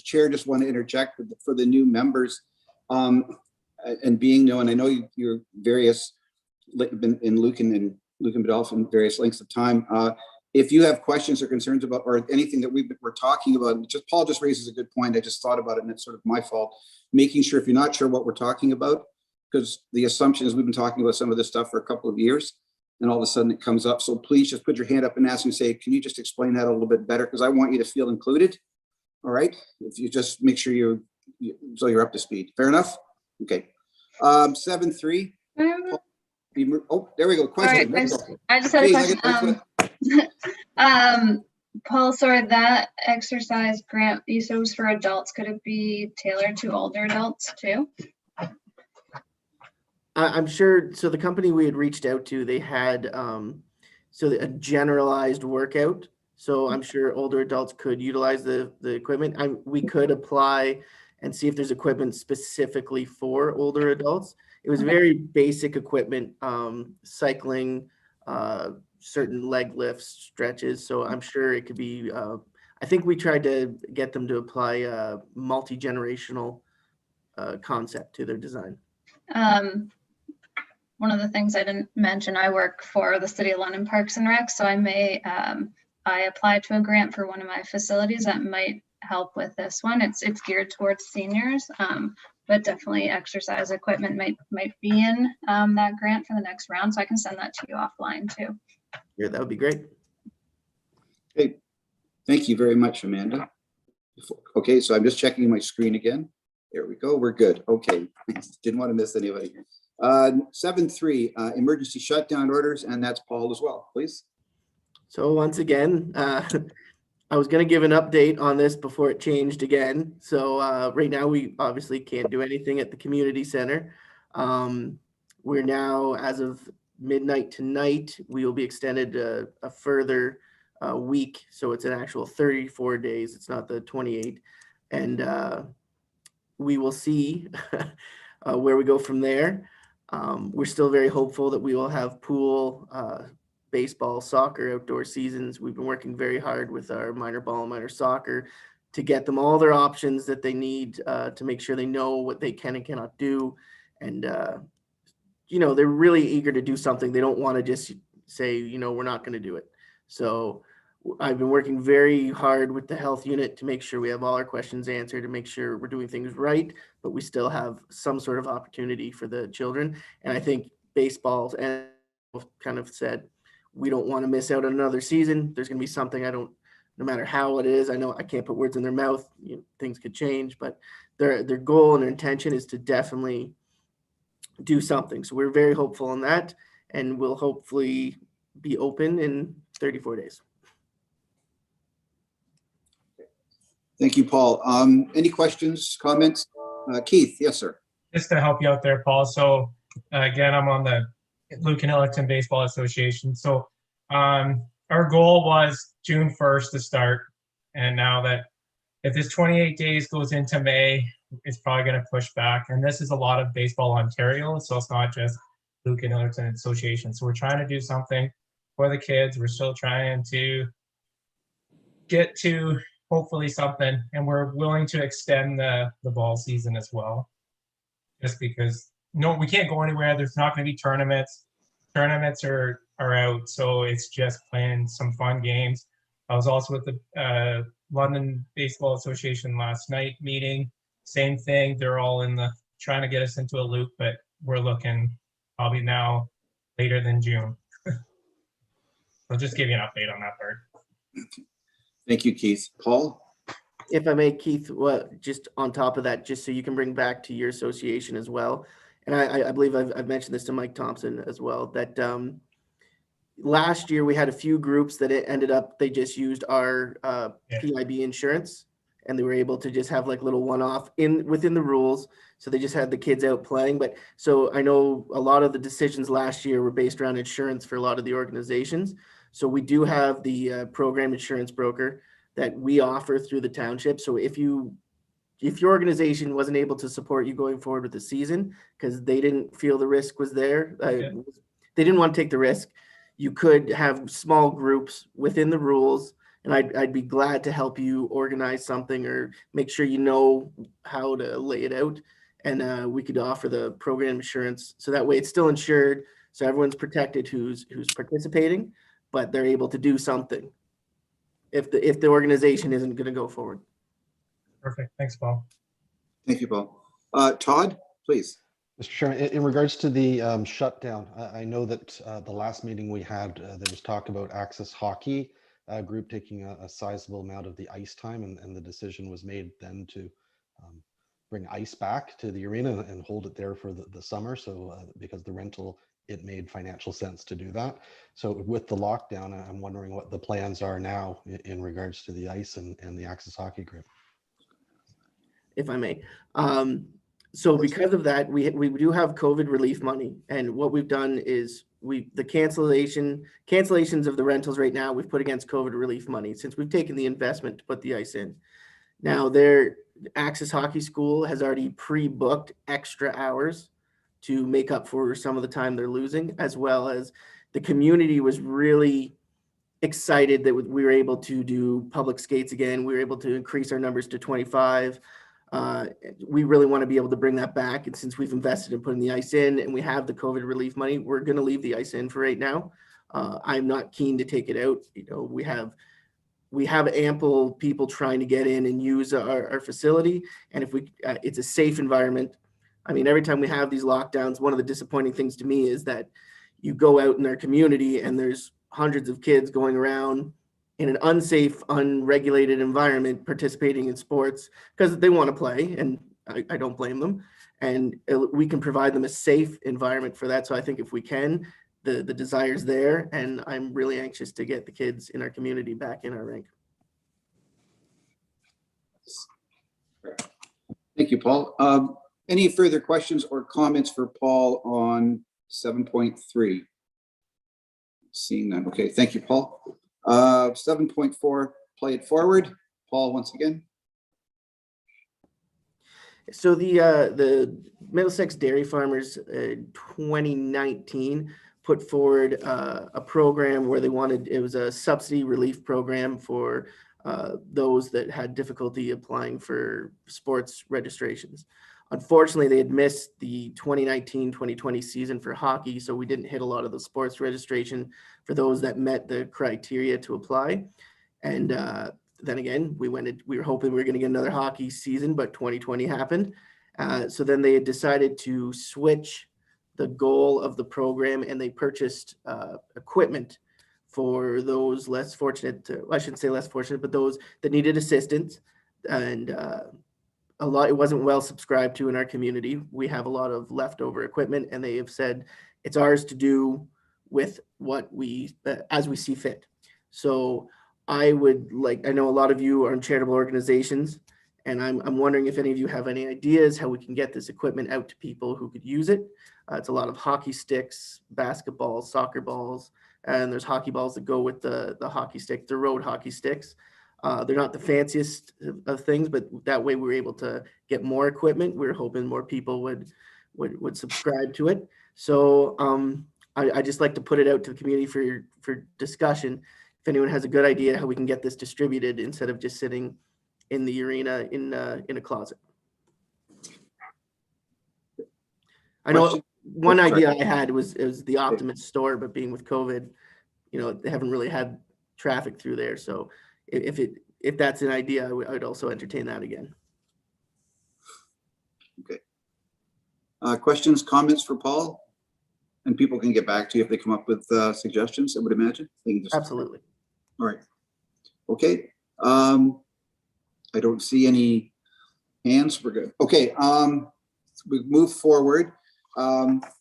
Speaker 1: chair, just want to interject for the new members. And being known, I know you're various, been in Lucan and Lucan Biddulph in various lengths of time. If you have questions or concerns about, or anything that we're talking about, Paul just raises a good point. I just thought about it, and it's sort of my fault. Making sure if you're not sure what we're talking about, because the assumption is we've been talking about some of this stuff for a couple of years, and all of a sudden it comes up. So please just put your hand up and ask and say, can you just explain that a little bit better? Because I want you to feel included. All right. If you just make sure so you're up to speed. Fair enough? Okay. 7-3. Oh, there we go. Question.
Speaker 11: All right, I just had a question. Paul, sorry, that exercise grant you said was for adults. Could it be tailored to older adults too?
Speaker 3: I'm sure. So the company we had reached out to, they had a generalized workout. So I'm sure older adults could utilize the equipment. We could apply and see if there's equipment specifically for older adults. It was very basic equipment, cycling, certain leg lifts, stretches. So I'm sure it could be, I think we tried to get them to apply a multi-generational concept to their design.
Speaker 11: One of the things I didn't mention, I work for the City of London Parks and Rec, so I applied to a grant for one of my facilities that might help with this one. It's geared towards seniors, but definitely exercise equipment might be in that grant for the next round. So I can send that to you offline too.
Speaker 3: Yeah, that would be great.
Speaker 1: Okay, thank you very much, Amanda. Okay, so I'm just checking my screen again. There we go. We're good. Okay, didn't want to miss anybody. 7-3 emergency shutdown orders, and that's Paul as well, please.
Speaker 3: So once again, I was going to give an update on this before it changed again. So right now we obviously can't do anything at the community center. We're now, as of midnight tonight, we will be extended a further week. So it's an actual 34 days. It's not the 28. And we will see where we go from there. We're still very hopeful that we will have pool, baseball, soccer, outdoor seasons. We've been working very hard with our minor ball and minor soccer to get them all their options that they need to make sure they know what they can and cannot do. And, they're really eager to do something. They don't want to just say, we're not going to do it. So I've been working very hard with the health unit to make sure we have all our questions answered, to make sure we're doing things right, but we still have some sort of opportunity for the children. And I think baseball and kind of said, we don't want to miss out on another season. There's going to be something no matter how it is, I know I can't put words in their mouth, things could change, but their goal and their intention is to definitely do something. So we're very hopeful in that, and we'll hopefully be open in 34 days.
Speaker 1: Thank you, Paul. Any questions, comments? Keith, yes, sir.
Speaker 9: Just to help you out there, Paul. So again, I'm on the Lucan Ellicton Baseball Association. So our goal was June 1st to start. And now that if this 28 days goes into May, it's probably going to push back. And this is a lot of Baseball Ontario. So it's not just Lucan Ellicton Association. So we're trying to do something for the kids. We're still trying to get to hopefully something. And we're willing to extend the ball season as well. Just because we can't go anywhere. There's not going to be tournaments. Tournaments are out, so it's just playing some fun games. I was also with the London Baseball Association last night meeting. Same thing. They're all trying to get us into a loop, but we're looking probably now later than June. I'll just give you an update on that part.
Speaker 1: Thank you, Keith. Paul?
Speaker 3: If I may, Keith, just on top of that, just so you can bring back to your association as well. And I believe I've mentioned this to Mike Thompson as well, that last year we had a few groups that it ended up, they just used our PIB insurance, and they were able to just have like little one-off within the rules. So they just had the kids out playing. But so I know a lot of the decisions last year were based around insurance for a lot of the organizations. So we do have the program insurance broker that we offer through the township. So if your organization wasn't able to support you going forward with the season because they didn't feel the risk was there, they didn't want to take the risk, you could have small groups within the rules, and I'd be glad to help you organize something or make sure you know how to lay it out. and we could offer the program insurance. So that way it's still insured. So everyone's protected who's participating, but they're able to do something if the organization isn't going to go forward.
Speaker 9: Perfect. Thanks, Paul.
Speaker 1: Thank you, Paul. Todd, please.
Speaker 5: Mr. Chairman, in regards to the shutdown, I know that the last meeting we had, there was talk about Access Hockey Group taking a sizable amount of the ice time, and the decision was made then to bring ice back to the arena and hold it there for the summer. So because the rental, it made financial sense to do that. So with the lockdown, I'm wondering what the plans are now in regards to the ice and the Access Hockey Group.
Speaker 3: If I may. So because of that, we do have COVID relief money, and what we've done is the cancellations of the rentals right now we've put against COVID relief money since we've taken the investment to put the ice in. Now their Access Hockey School has already pre-booked extra hours to make up for some of the time they're losing, as well as the community was really excited that we were able to do public skates again. We were able to increase our numbers to 25. We really want to be able to bring that back. And since we've invested in putting the ice in and we have the COVID relief money, we're going to leave the ice in for right now. I'm not keen to take it out. You know, we have ample people trying to get in and use our facility. And if it's a safe environment. I mean, every time we have these lockdowns, one of the disappointing things to me is that you go out in our community and there's hundreds of kids going around in an unsafe, unregulated environment participating in sports because they want to play, and I don't blame them. And we can provide them a safe environment for that. So I think if we can, the desire's there, and I'm really anxious to get the kids in our community back in our rink.
Speaker 1: Thank you, Paul. Any further questions or comments for Paul on 7.3? Seeing none. Okay, thank you, Paul. 7.4, play it forward. Paul, once again.
Speaker 3: So the Middlesex Dairy Farmers 2019 put forward a program where they wanted, it was a subsidy relief program for those that had difficulty applying for sports registrations. Unfortunately, they had missed the 2019-2020 season for hockey, so we didn't hit a lot of the sports registration for those that met the criteria to apply. And then again, we were hoping we were going to get another hockey season, but 2020 happened. So then they had decided to switch the goal of the program, and they purchased equipment for those less fortunate, I shouldn't say less fortunate, but those that needed assistance. And it wasn't well subscribed to in our community. We have a lot of leftover equipment, and they have said it's ours to do with what as we see fit. So I know a lot of you are in charitable organizations, and I'm wondering if any of you have any ideas how we can get this equipment out to people who could use it. It's a lot of hockey sticks, basketballs, soccer balls, and there's hockey balls that go with the hockey stick, the road hockey sticks. They're not the fanciest of things, but that way we were able to get more equipment. We were hoping more people would subscribe to it. So I just like to put it out to the community for discussion. If anyone has a good idea how we can get this distributed instead of just sitting in the arena in a closet. I know one idea I had was the Optimus store, but being with COVID, they haven't really had traffic through there. So if that's an idea, I would also entertain that again.
Speaker 1: Okay. Questions, comments for Paul? And people can get back to you if they come up with suggestions, I would imagine.
Speaker 3: Absolutely.
Speaker 1: All right. Okay. I don't see any hands. We're good. Okay. We move forward.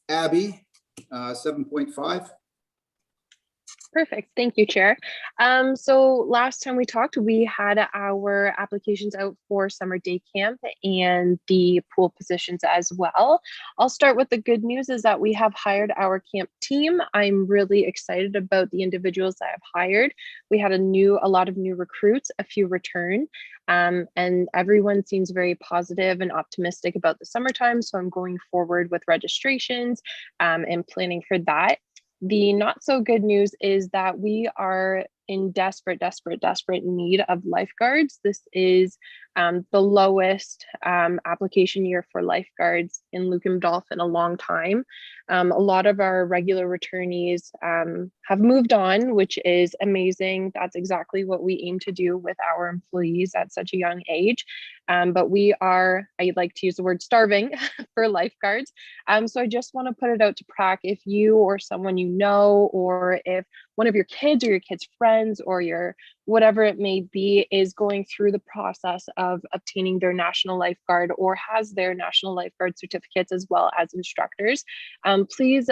Speaker 1: Abby, 7.5.
Speaker 6: Perfect. Thank you, Chair. So last time we talked, we had our applications out for summer day camp and the pool positions as well. I'll start with the good news is that we have hired our camp team. I'm really excited about the individuals that I've hired. We had a lot of new recruits, a few return, and everyone seems very positive and optimistic about the summertime. So I'm going forward with registrations and planning for that. The not so good news is that we are in desperate need of lifeguards. This is the lowest application year for lifeguards in Lucan Dolph in a long time. A lot of our regular returnees have moved on, which is amazing. That's exactly what we aim to do with our employees at such a young age. But we are, I like to use the word starving for lifeguards. So I just want to put it out to Prac, if you or someone you know, or if one of your kids or your kids' friends or your whatever it may be is going through the process of obtaining their national lifeguard or has their national lifeguard certificates as well as instructors, please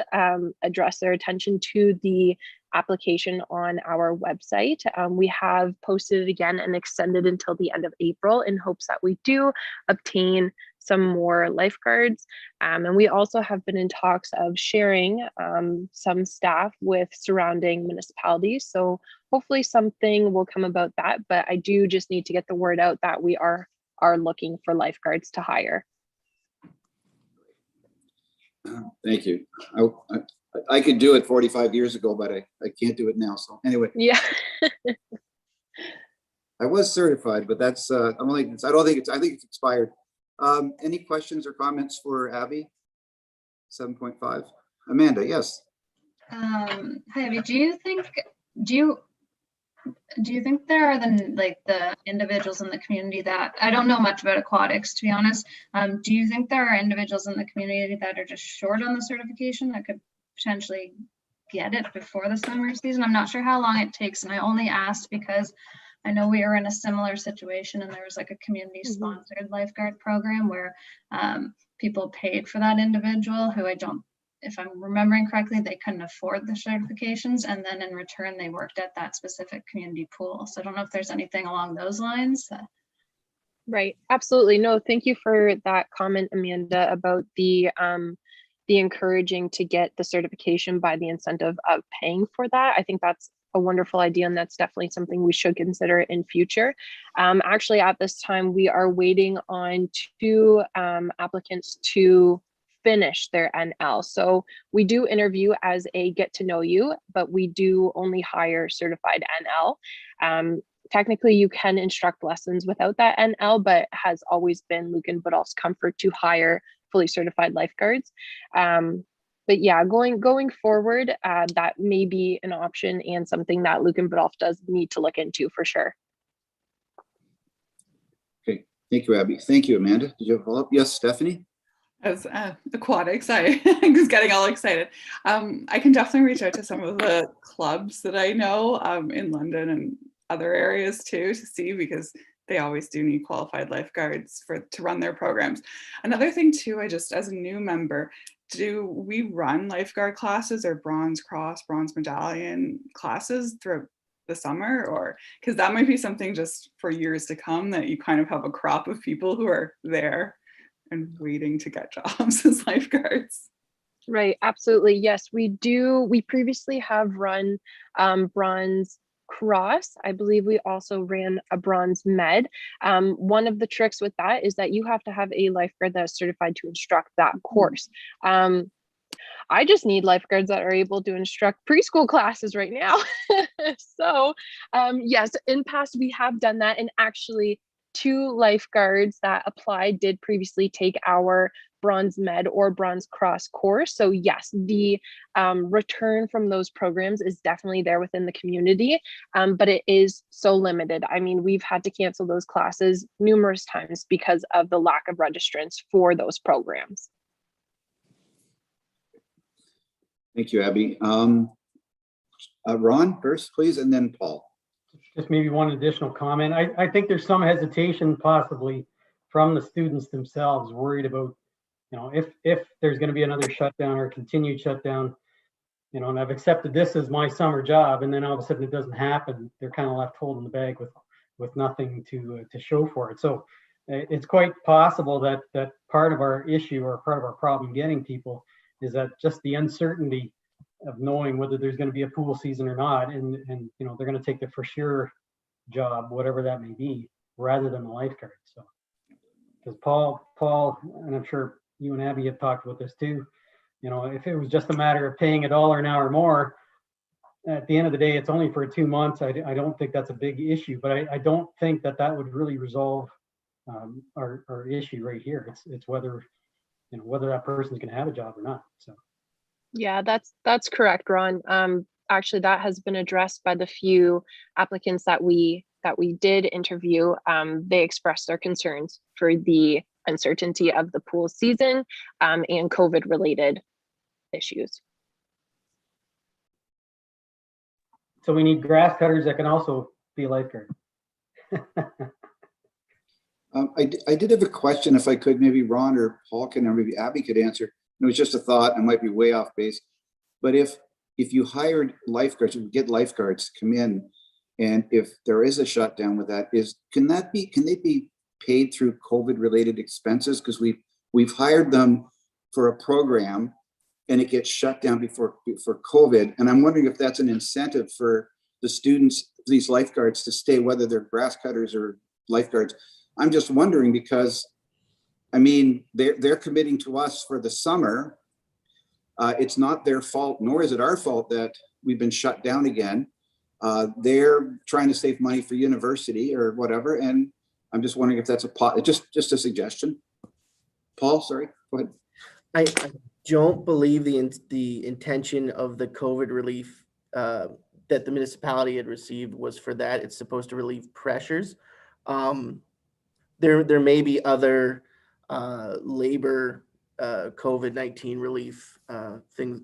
Speaker 6: address their attention to the application on our website. We have posted it again and extended until the end of April in hopes that we do obtain some more lifeguards. And we also have been in talks of sharing some staff with surrounding municipalities. So hopefully something will come about that, but I do just need to get the word out that we are looking for lifeguards to hire.
Speaker 1: Thank you. I could do it 45 years ago, but I can't do it now. So anyway.
Speaker 6: Yeah.
Speaker 1: I was certified, but that's, I think it's expired. Any questions or comments for Abby? 7.5. Amanda, yes.
Speaker 11: Hi, Abby. Do you think there are the individuals in the community that, I don't know much about aquatics, to be honest. Do you think there are individuals in the community that are just short on the certification that could potentially get it before the summer season? I'm not sure how long it takes, and I only asked because I know we were in a similar situation and there was like a community sponsored lifeguard program where people paid for that individual who if I'm remembering correctly, they couldn't afford the certifications, and then in return they worked at that specific community pool. So I don't know if there's anything along those lines.
Speaker 6: Right, absolutely. No, thank you for that comment, Amanda, about the encouraging to get the certification by the incentive of paying for that. I think that's a wonderful idea, and that's definitely something we should consider in future. Actually, at this time, we are waiting on 2 applicants to finish their NL. So we do interview as a get to know you, but we do only hire certified NL. Technically, you can instruct lessons without that NL, but it has always been Lucan Biddulph's comfort to hire fully certified lifeguards. But yeah, going forward, that may be an option and something that Lucan Biddulph does need to look into for sure.
Speaker 1: Okay, thank you, Abby. Thank you, Amanda. Did you have a follow-up? Yes, Stephanie?
Speaker 13: As aquatics, I was getting all excited. I can definitely reach out to some of the clubs that I know in London and other areas too, to see, because they always do need qualified lifeguards to run their programs. Another thing too, as a new member, do we run lifeguard classes or bronze cross, bronze medallion classes throughout the summer? Or because that might be something just for years to come, that you kind of have a crop of people who are there and waiting to get jobs as lifeguards.
Speaker 6: Right, absolutely. Yes, we do. We previously have run bronze cross. I believe we also ran a bronze med. One of the tricks with that is that you have to have a lifeguard that is certified to instruct that course. I just need lifeguards that are able to instruct preschool classes right now. So yes, in past we have done that, and actually 2 lifeguards that applied did previously take our bronze med or bronze cross course. So yes, the return from those programs is definitely there within the community, but it is so limited. I mean, we've had to cancel those classes numerous times because of the lack of registrants for those programs.
Speaker 1: Thank you, Abby. Ron first, please, and then Paul.
Speaker 4: Just maybe one additional comment. I think there's some hesitation possibly from the students themselves, worried about, if there's going to be another shutdown or continued shutdown, and I've accepted this as my summer job, and then all of a sudden it doesn't happen. They're kind of left holding the bag with nothing to show for it. So it's quite possible that part of our issue or part of our problem getting people is that just the uncertainty of knowing whether there's going to be a pool season or not, and they're going to take the for sure job, whatever that may be, rather than the lifeguard. So, because Paul, and I'm sure you and Abby have talked about this too, if it was just a matter of paying $1 an hour more, at the end of the day, it's only for 2 months. I don't think that's a big issue, but I don't think that would really resolve our issue right here. It's whether, whether that person's going to have a job or not. So.
Speaker 6: Yeah, that's correct, Ron. Actually, that has been addressed by the few applicants that we did interview. They expressed their concerns for the uncertainty of the pool season and COVID-related issues.
Speaker 4: So we need grass cutters that can also be a lifeguard.
Speaker 1: I did have a question, if I could, maybe Ron or Paul can, or maybe Abby could answer. It was just a thought, I might be way off base. But if you hired lifeguards, you get lifeguards to come in, and if there is a shutdown with that, can they be paid through COVID-related expenses? Because we've hired them for a program and it gets shut down before COVID. And I'm wondering if that's an incentive for the students, these lifeguards, to stay, whether they're grass cutters or lifeguards. I'm just wondering because, I mean, they're committing to us for the summer. It's not their fault, nor is it our fault that we've been shut down again. They're trying to save money for university or whatever. And I'm just wondering if that's just a suggestion. Paul, sorry, go ahead.
Speaker 3: I don't believe the intention of the COVID relief that the municipality had received was for that. It's supposed to relieve pressures. There may be other labor COVID-19 relief things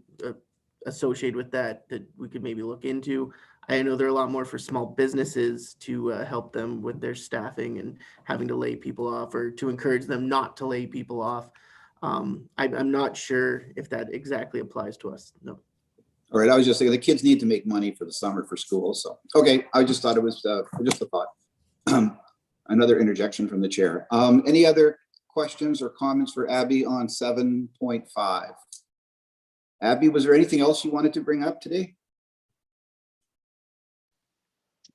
Speaker 3: associated with that we could maybe look into. I know there are a lot more for small businesses to help them with their staffing and having to lay people off, or to encourage them not to lay people off. I'm not sure if that exactly applies to us. No.
Speaker 1: All right, I was just thinking the kids need to make money for the summer for school. So, okay, I just thought it was just a thought. Another interjection from the chair. Any other questions or comments for Abby on 7.5? Abby, was there anything else you wanted to bring up today?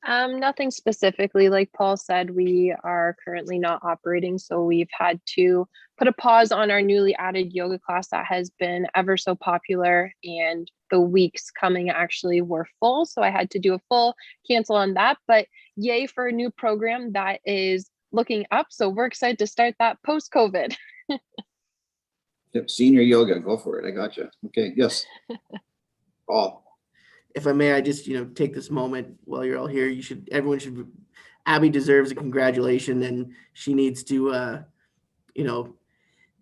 Speaker 6: Nothing specifically. Like Paul said, we are currently not operating, so we've had to put a pause on our newly added yoga class that has been ever so popular, and the weeks coming actually were full, so I had to do a full cancel on that. But yay for a new program that is looking up, so we're excited to start that post-COVID.
Speaker 1: Yep, senior yoga, go for it. I got you. Okay, yes. Paul.
Speaker 3: If I may, I just, take this moment while you're all here. Everyone should, Abby deserves a congratulation, and she needs to,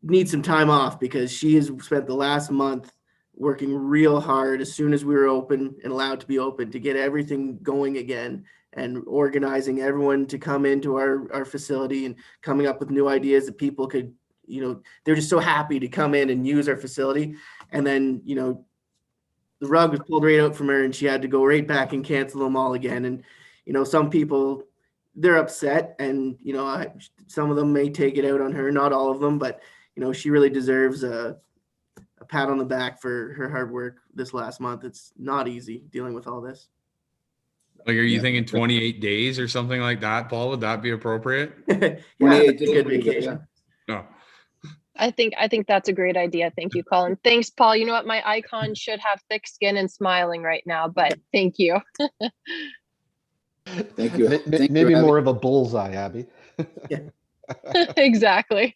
Speaker 3: need some time off, because she has spent the last month working real hard as soon as we were open and allowed to be open to get everything going again, and organizing everyone to come into our facility and coming up with new ideas that people could, they're just so happy to come in and use our facility. And then, the rug was pulled right out from her, and she had to go right back and cancel them all again. And, some people, they're upset, and, some of them may take it out on her, not all of them, but, she really deserves a pat on the back for her hard work this last month. It's not easy dealing with all this.
Speaker 2: Like, are you thinking 28 days or something like that, Paul? Would that be appropriate?
Speaker 3: Yeah, that's a good vacation.
Speaker 2: No.
Speaker 6: I think that's a great idea. Thank you, Colin. Thanks, Paul. You know what? My icon should have thick skin and smiling right now, but thank you.
Speaker 1: Thank you.
Speaker 5: Maybe more of a bullseye, Abby.
Speaker 3: Yeah.
Speaker 6: Exactly.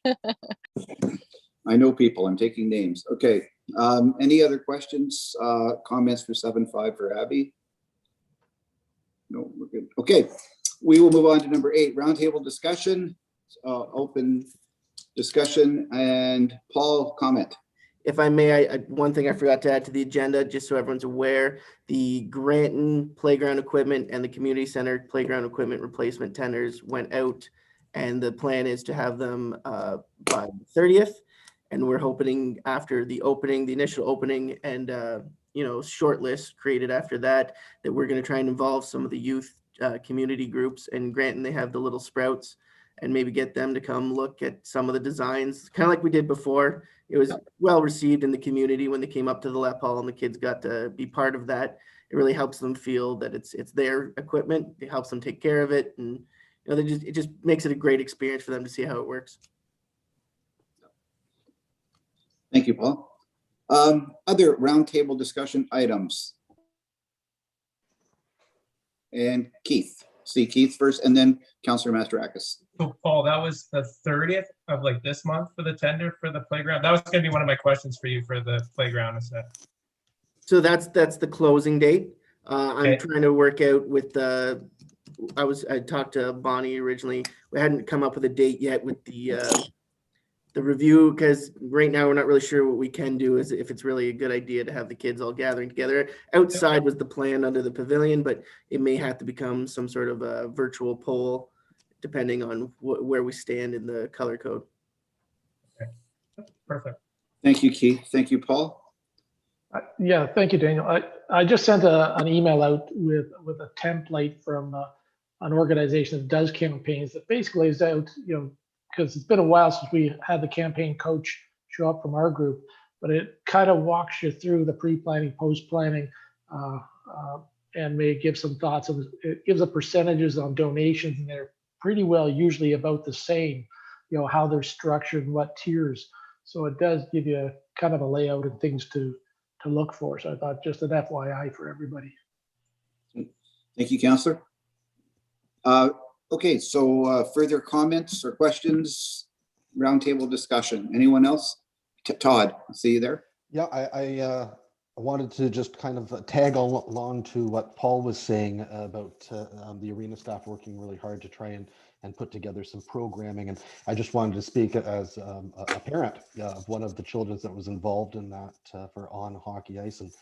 Speaker 1: I know people. I'm taking names. Okay. Any other questions, comments for 7.5 for Abby? No, we're good. Okay. We will move on to number 8, roundtable discussion. Open discussion, and Paul, comment.
Speaker 3: If I may, one thing I forgot to add to the agenda, just so everyone's aware, the Granton playground equipment and the community center playground equipment replacement tenders went out, and the plan is to have them by the 30th. And we're hoping after the opening, the initial opening, and short list created after that, that we're going to try and involve some of the youth community groups. And Granton, they have the Little Sprouts, and maybe get them to come look at some of the designs, kind of like we did before. It was well received in the community when they came up to the LEP Hall and the kids got to be part of that. It really helps them feel that it's their equipment. It helps them take care of it, and it just makes it a great experience for them to see how it works.
Speaker 1: Thank you, Paul. Other roundtable discussion items. And Keith. See Keith first, and then Councillor Mastarakis.
Speaker 9: So Paul, that was the 30th of like this month for the tender for the playground. That was going to be one of my questions for you for the playground. Is that?
Speaker 3: So that's the closing date. I'm
Speaker 9: Okay.
Speaker 3: trying to work out with the, I talked to Bonnie originally. We hadn't come up with a date yet with the review, because right now we're not really sure what we can do, is if it's really a good idea to have the kids all gathering together. Outside was the plan under the pavilion, but it may have to become some sort of a virtual poll depending on where we stand in the color code.
Speaker 9: Perfect.
Speaker 1: Thank you, Keith. Thank you, Paul.
Speaker 7: Yeah, thank you, Daniel. I just sent an email out with a template from an organization that does campaigns that basically is out, because it's been a while since we had the campaign coach show up from our group, but it kind of walks you through the pre-planning, post-planning, and may give some thoughts. It gives the percentages on donations, and they're pretty well usually about the same, how they're structured and what tiers. So it does give you kind of a layout and things to look for. So I thought just an FYI for everybody.
Speaker 1: Thank you, Councillor. Okay, so further comments or questions, roundtable discussion. Anyone else? Todd, I see you there.
Speaker 5: Yeah, I wanted to just kind of tag along to what Paul was saying about the arena staff working really hard to try and put together some programming. And I just wanted to speak as a parent of one of the children that was involved in that for On Hockey Ice, and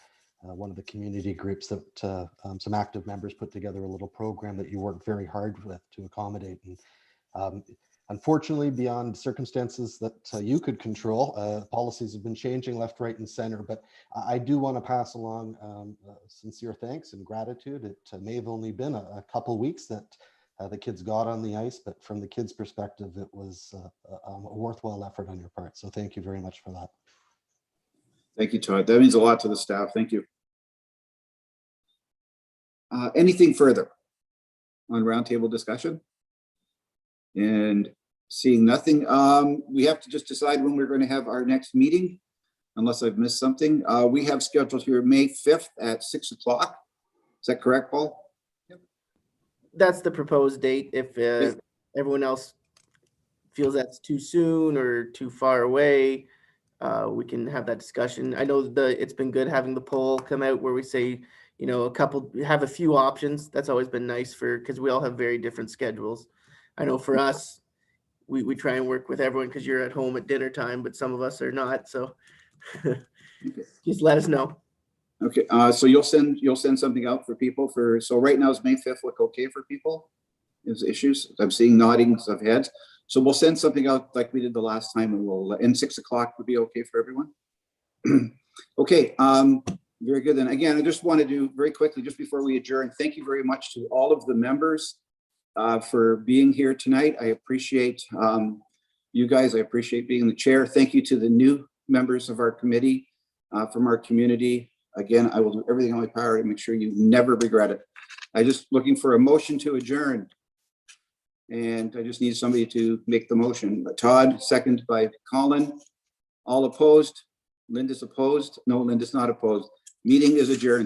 Speaker 5: one of the community groups that some active members put together a little program that you worked very hard with to accommodate. And unfortunately, beyond circumstances that you could control, policies have been changing left, right, and center. But I do want to pass along sincere thanks and gratitude. It may have only been a couple weeks that the kids got on the ice, but from the kids' perspective, it was a worthwhile effort on your part. So thank you very much for that.
Speaker 1: Thank you, Todd. That means a lot to the staff. Thank you. Anything further on roundtable discussion? And seeing nothing, we have to just decide when we're going to have our next meeting, unless I've missed something. We have scheduled here May 5th at 6 o'clock. Is that correct, Paul?
Speaker 3: Yep. That's the proposed date. If everyone else feels that's too soon or too far away, we can have that discussion. I know it's been good having the poll come out where we say, have a few options. That's always been nice because we all have very different schedules. I know for us, we try and work with everyone because you're at home at dinner time, but some of us are not. So just let us know.
Speaker 1: Okay, so you'll send something out for people so right now is May 5th look okay for people? Is issues? I'm seeing noddings of heads. So we'll send something out like we did the last time, and 6 o'clock would be okay for everyone. Okay, very good. Then again, I just want to do very quickly, just before we adjourn, thank you very much to all of the members for being here tonight. I appreciate you guys. I appreciate being the chair. Thank you to the new members of our committee from our community. Again, I will do everything in my power to make sure you never regret it. I'm just looking for a motion to adjourn. And I just need somebody to make the motion. Todd, second by Colin. All opposed? Linda's opposed? No, Linda's not opposed. Meeting is adjourned.